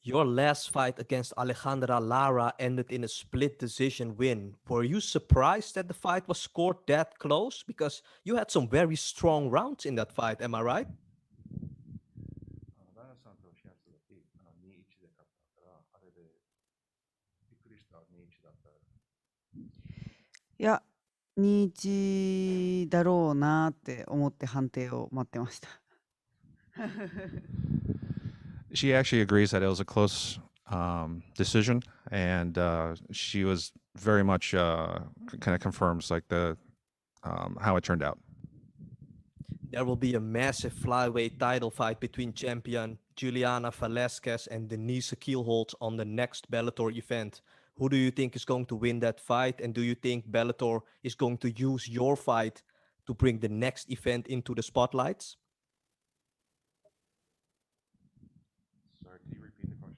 Your last fight against Alejandra Lara ended in a split decision win. Were you surprised that the fight was scored that close? Because you had some very strong rounds in that fight, am I right? いや、2-1だろうなって思って判定を待ってました。She actually agrees that it was a close decision, and she was very much kind of confirms like the how it turned out. There will be a massive flyweight title fight between champion Juliana Velasquez and Denise Kielholtz on the next Bellator event. Who do you think is going to win that fight? And do you think Bellator is going to use your fight to bring the next event into the spotlights? Sorry, can you repeat the question?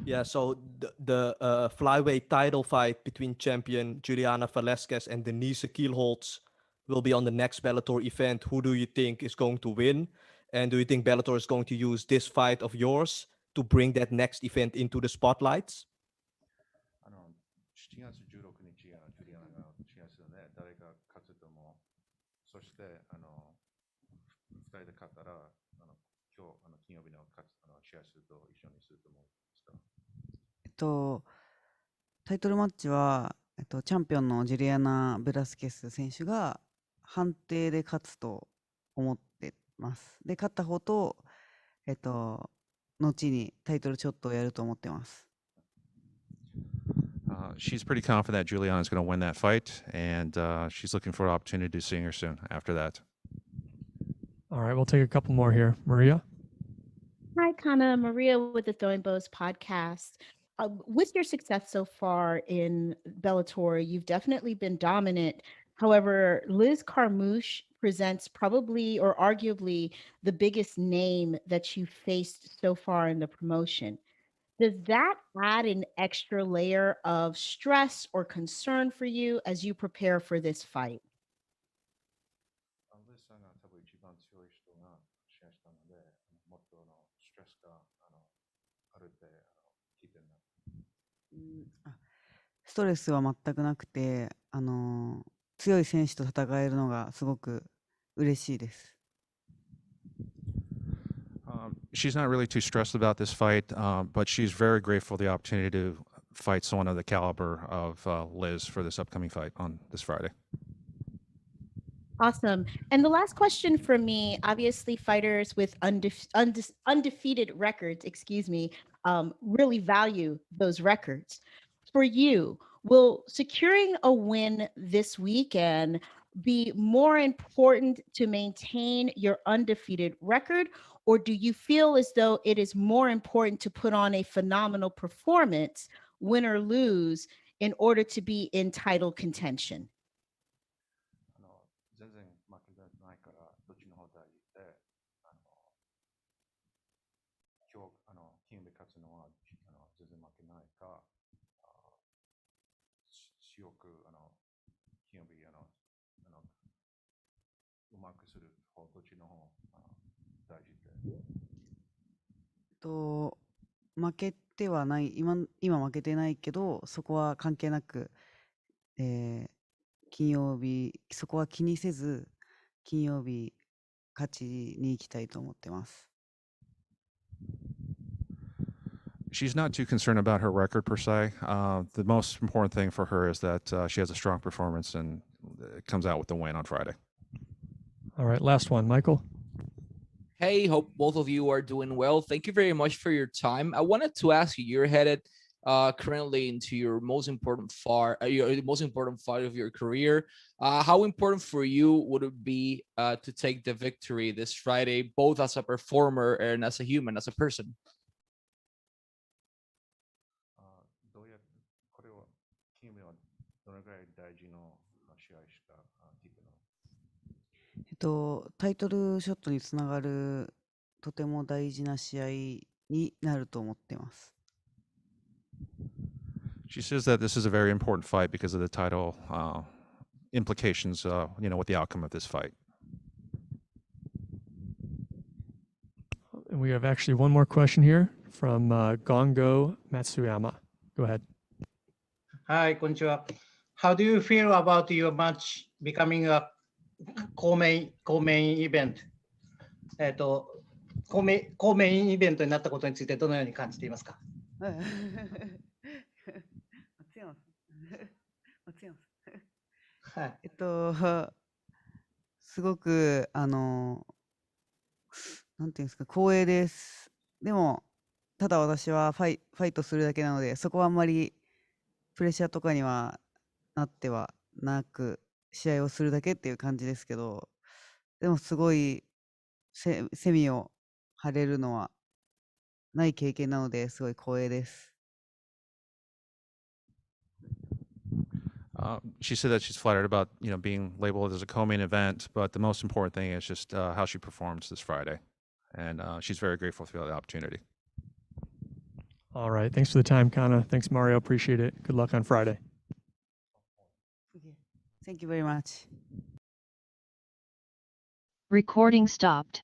Yeah, so the flyweight title fight between champion Juliana Velasquez and Denise Kielholtz will be on the next Bellator event. Who do you think is going to win? And do you think Bellator is going to use this fight of yours to bring that next event into the spotlights? 7月16日がジュリアナが試合するので、誰が勝つと思う。そして、2人で勝ったら、今日、金曜日の試合すると一緒にすると思うんですか。タイトルマッチは、チャンピオンのジュリアナ・ベラスケス選手が判定で勝つと思ってます。で、勝った方と、後にタイトルショットをやると思ってます。She's pretty confident that Juliana's going to win that fight, and she's looking for an opportunity to see her soon after that. All right, we'll take a couple more here. Maria? Hi, Kana. Maria with the Throwing Bows podcast. With your success so far in Bellator, you've definitely been dominant. However, Liz Carmouche presents probably or arguably the biggest name that you've faced so far in the promotion. Does that add an extra layer of stress or concern for you as you prepare for this fight? レスさんが多分一番強い人が試合したので、もっとストレスがあるって聞いてるな。ストレスは全くなくて、強い選手と戦えるのがすごく嬉しいです。She's not really too stressed about this fight, but she's very grateful for the opportunity to fight someone of the caliber of Liz for this upcoming fight on this Friday. Awesome. And the last question for me, obviously fighters with undefeated records, really value those records. For you, will securing a win this weekend be more important to maintain your undefeated record, or do you feel as though it is more important to put on a phenomenal performance, win or lose, in order to be in title contention? 全然負けてないから、どっちの方が大事で、今日、金で勝つのは、全然負けないか、強く、金曜日、うまくする方、どっちの方が大事で。負けてはない、今負けてないけど、そこは関係なく、金曜日、そこは気にせず、金曜日、勝ちに行きたいと思ってます。She's not too concerned about her record per se. The most important thing for her is that she has a strong performance and it comes out with the win on Friday. All right, last one, Michael. Hey, hope both of you are doing well. Thank you very much for your time. I wanted to ask you, you're headed currently into your most important fight of your career. How important for you would it be to take the victory this Friday, both as a performer and as a human, as a person? これは、金曜日はどのぐらい大事な試合しか聞いてない。タイトルショットにつながるとても大事な試合になると思ってます。She says that this is a very important fight because of the title implications, with the outcome of this fight. And we have actually one more question here from Gongo Matsuyama. Go ahead. Hi, konnichiwa. How do you feel about your match becoming a co-main event? co-mainイベントになったことについてどのように感じていますか？すごくなんていうんですか、光栄です。でもただ私はファイトするだけなので、そこはあんまりプレッシャーとかにはなってはなく、試合をするだけっていう感じですけど、でもすごいセミを張れるのはない経験なのですごい光栄です。She said that she's flattered about being labeled as a co-main event, but the most important thing is just how she performs this Friday, and she's very grateful for the opportunity. All right. Thanks for the time, Kana. Thanks, Mario. Appreciate it. Good luck on Friday. Okay. Thank you very much. Recording stopped.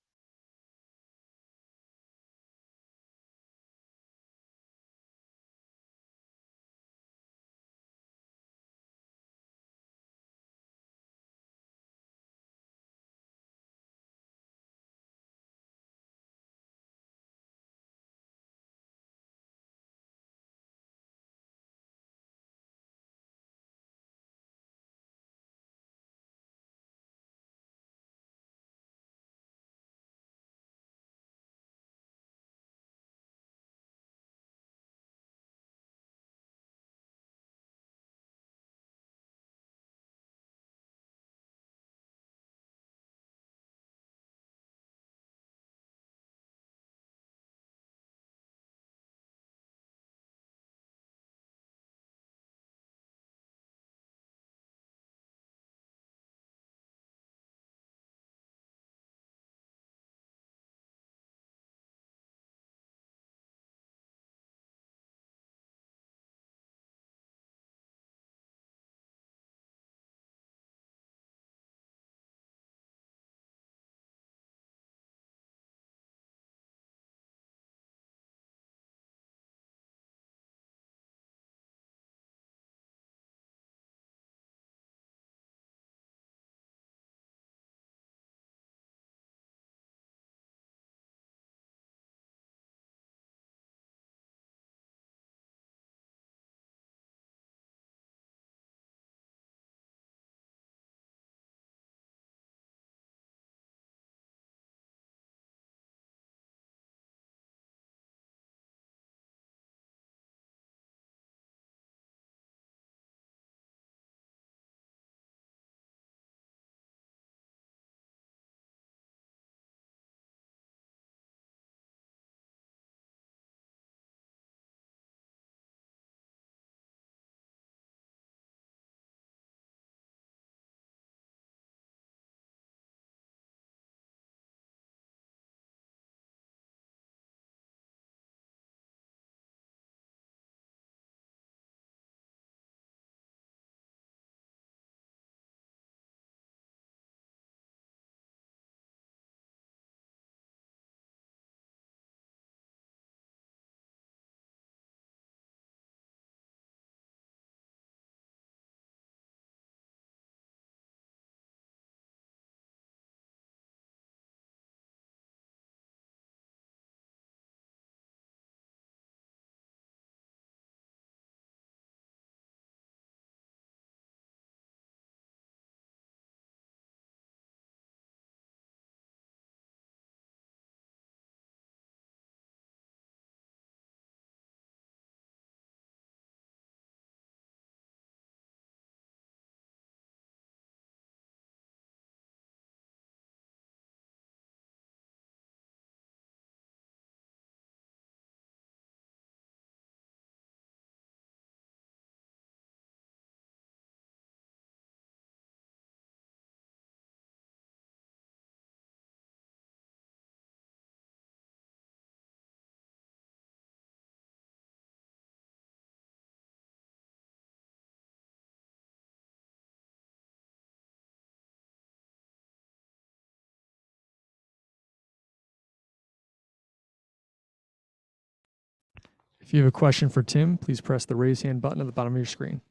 If you have a question for Tim, please press the raise hand button at the bottom of your screen.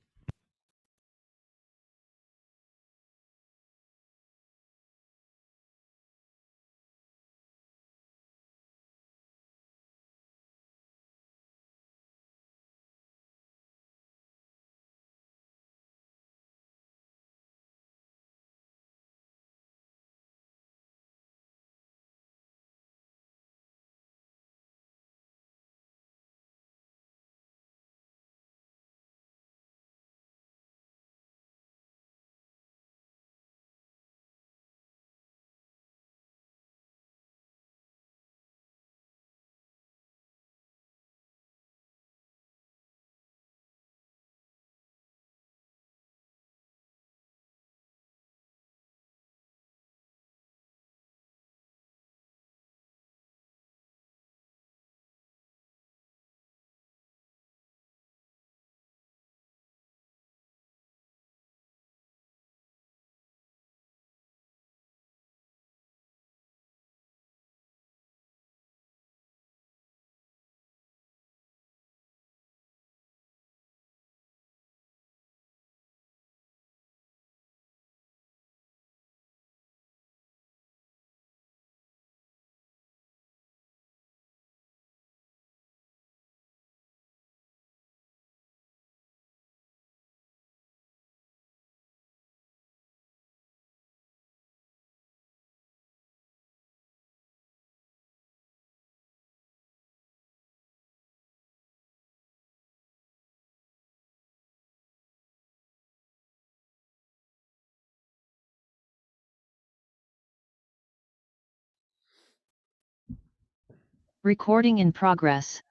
Recording in progress.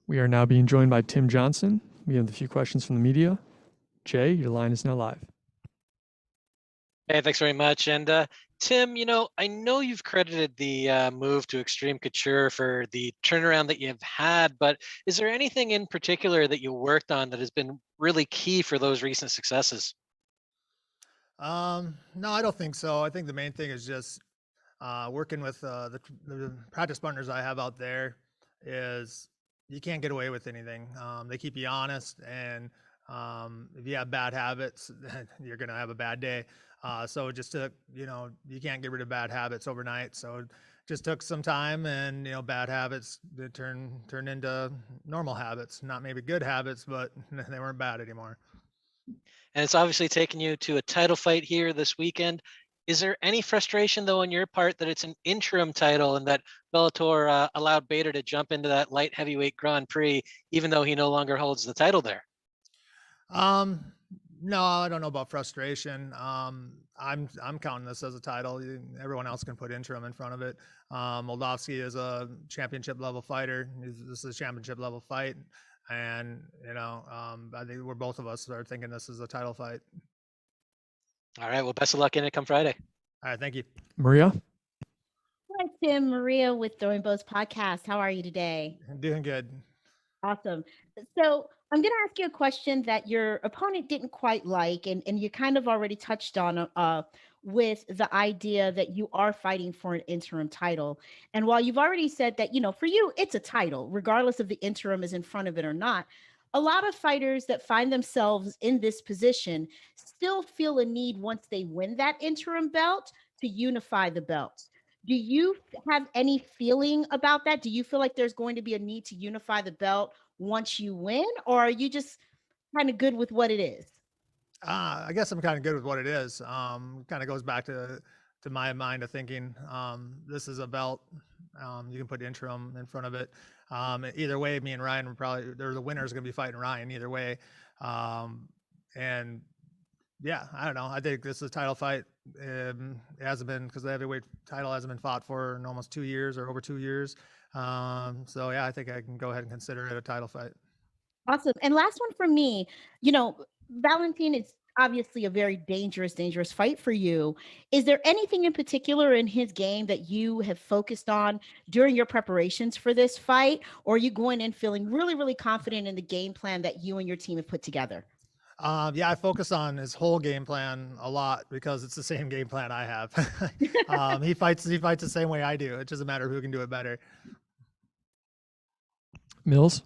We are now being joined by Tim Johnson. We have a few questions from the media. Jay, your line is now live. Hey, thanks very much. And Tim, I know you've credited the move to Extreme Couture for the turnaround that you've had, but is there anything in particular that you worked on that has been really key for those recent successes? No, I don't think so. I think the main thing is just working with the practice partners I have out there. Is you can't get away with anything. They keep you honest, and if you have bad habits, you're gonna have a bad day. So it just took, you can't get rid of bad habits overnight. So it just took some time, and bad habits that turn into normal habits. Not maybe good habits, but they weren't bad anymore. And it's obviously taken you to a title fight here this weekend. Is there any frustration, though, on your part that it's an interim title and that Bellator allowed Bader to jump into that light heavyweight Grand Prix, even though he no longer holds the title there? No, I don't know about frustration. I'm counting this as a title. Everyone else can put interim in front of it. Moldovsky is a championship level fighter. This is a championship level fight, and I think both of us are thinking this is a title fight. All right. Well, best of luck in it come Friday. All right. Thank you. Maria? Hi, Tim. Maria with Throwing Bows Podcast. How are you today? I'm doing good. Awesome. So I'm going to ask you a question that your opponent didn't quite like, and you kind of already touched on with the idea that you are fighting for an interim title. And while you've already said that, for you, it's a title, regardless of the interim is in front of it or not, a lot of fighters that find themselves in this position still feel a need once they win that interim belt to unify the belts. Do you have any feeling about that? Do you feel like there's going to be a need to unify the belt once you win, or are you just kind of good with what it is? I guess I'm kind of good with what it is. Kind of goes back to my mind of thinking, this is a belt. You can put interim in front of it. Either way, me and Ryan the winner is going to be fighting Ryan either way. And yeah, I don't know. I think this is a title fight. It hasn't been, because the heavyweight title hasn't been fought for in almost 2 years or over 2 years. So yeah, I think I can go ahead and consider it a title fight. Awesome. And last one from me, Valentin is obviously a very dangerous fight for you. Is there anything in particular in his game that you have focused on during your preparations for this fight? Or are you going in feeling really, really confident in the game plan that you and your team have put together? Yeah, I focus on his whole game plan a lot because it's the same game plan I have. He fights the same way I do. It doesn't matter who can do it better. Mills?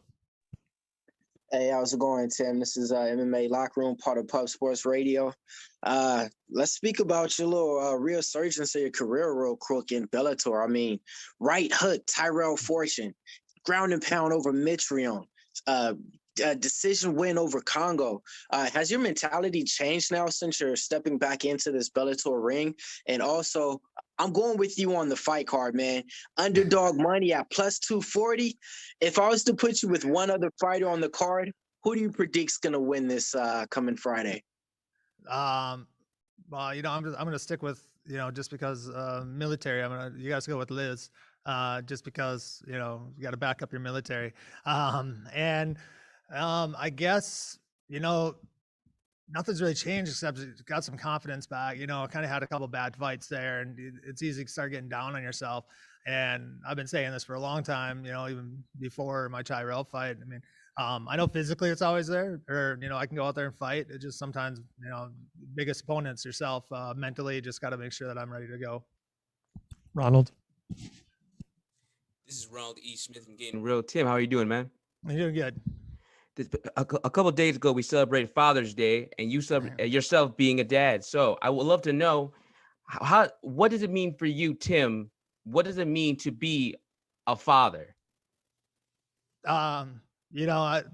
Hey, how's it going, Tim? This is MMA Locker Room, part of Pub Sports Radio. Let's speak about your little resurgence of your career real quick in Bellator. I mean, right hook, Tyrell Fortune, ground and pound over Mitrione, decision win over Congo. Has your mentality changed now since you're stepping back into this Bellator ring? And also, I'm going with you on the fight card, man. Underdog money at plus 240. If I was to put you with one other fighter on the card, who do you predict's going to win this coming Friday? Well, I'm going to stick with, just because military, you guys go with Liz, just because, you got to back up your military. I guess, nothing's really changed except got some confidence back. I kind of had a couple bad fights there, and it's easy to start getting down on yourself. And I've been saying this for a long time, even before my Tyrell fight. I mean, I know physically it's always there, or, I can go out there and fight. It just sometimes, biggest opponents yourself, mentally, just got to make sure that I'm ready to go. Ronald? This is Ronald E. Smith from Getting Real. Tim, how are you doing, man? I'm doing good. A couple of days ago, we celebrated Father's Day, and you celebrate yourself being a dad. So I would love to know, what does it mean for you, Tim? What does it mean to be a father? I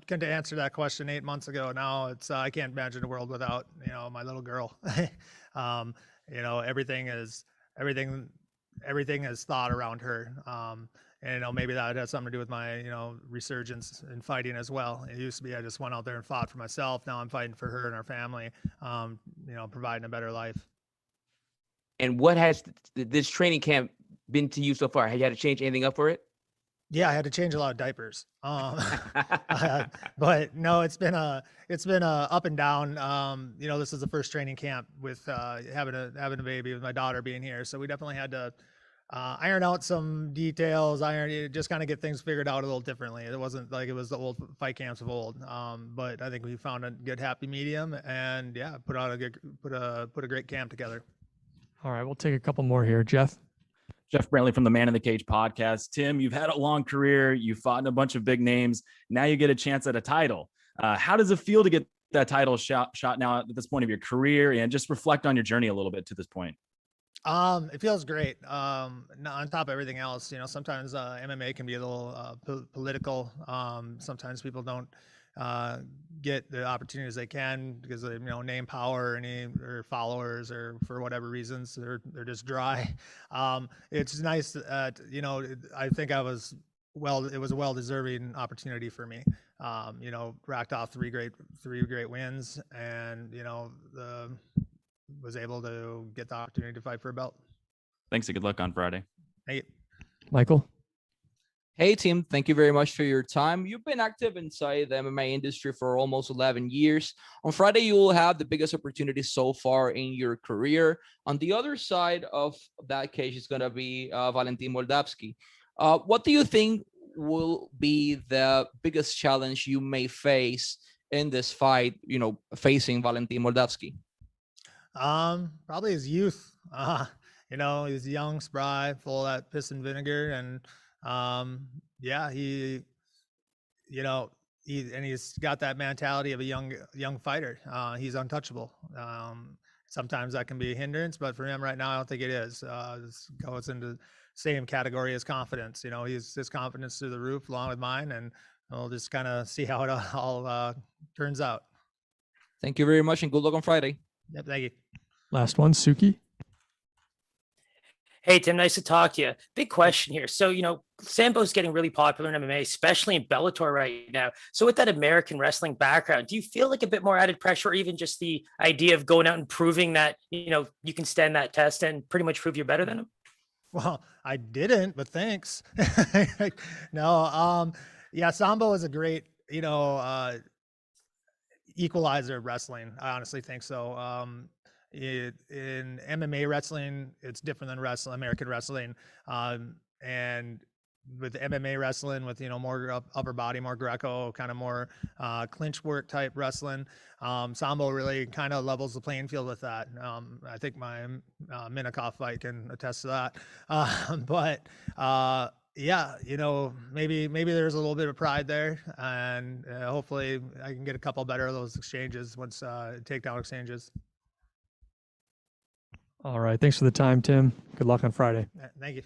couldn't answer that question 8 months ago. Now it's I can't imagine a world without my little girl. Everything is thought around her. And maybe that has something to do with my resurgence in fighting as well. It used to be I just went out there and fought for myself. Now I'm fighting for her and our family. Providing a better life. And what has this training camp been to you so far? Have you had to change anything up for it? Yeah, I had to change a lot of diapers. But no, it's been a up and down. This is the first training camp with having a baby with my daughter being here, so we definitely had to iron out some details, just kind of get things figured out a little differently. It wasn't like it was the old fight camps of old, but I think we found a good happy medium, and yeah, put a great camp together. All right, we'll take a couple more here. Jeff Brantley from the Man in the Cage podcast. Tim, you've had a long career. You've fought in a bunch of big names. Now you get a chance at a title. How does it feel to get that title shot now at this point of your career, and just reflect on your journey a little bit to this point? It feels great. On top of everything else, sometimes MMA can be a little political. Sometimes people don't get the opportunities they can because of name power or followers, or for whatever reasons they're just dry. It's nice that I think it was a well-deserving opportunity for me. Racked off three great wins, and was able to get the opportunity to fight for a belt. Thanks and good luck on Friday. Thank you. Michael. Hey, Tim, thank you very much for your time. You've been active inside the MMA industry for almost 11 years. On Friday, you will have the biggest opportunity so far in your career. On the other side of that cage is going to be Valentin Moldavsky. What do you think will be the biggest challenge you may face in this fight, facing Valentin Moldavsky? Probably his youth. He's young, spry, full of that piss and vinegar, and he's got that mentality of a young fighter. He's untouchable. Sometimes that can be a hindrance, but for him right now, I don't think it is. This goes into the same category as confidence. His confidence through the roof, along with mine, and we'll just kind of see how it all turns out. Thank you very much, and good luck on Friday. Yep, thank you. Last one, Suki. Hey, Tim, nice to talk to you. Big question here. So, Sambo's getting really popular in MMA, especially in Bellator right now. So with that American wrestling background, do you feel like a bit more added pressure, or even just the idea of going out and proving that, you can stand that test and pretty much prove you're better than him? Well, I didn't, but thanks. No, Sambo is a great, equalizer of wrestling. I honestly think so. In MMA wrestling, it's different than American wrestling. And with MMA wrestling, with more upper body, more Greco, kind of more clinch work type wrestling, Sambo really kind of levels the playing field with that. I think my Minikoff fight can attest to that. Maybe there's a little bit of pride there, and hopefully I can get a couple better of those exchanges once takedown exchanges. All right. Thanks for the time, Tim. Good luck on Friday. Thank you.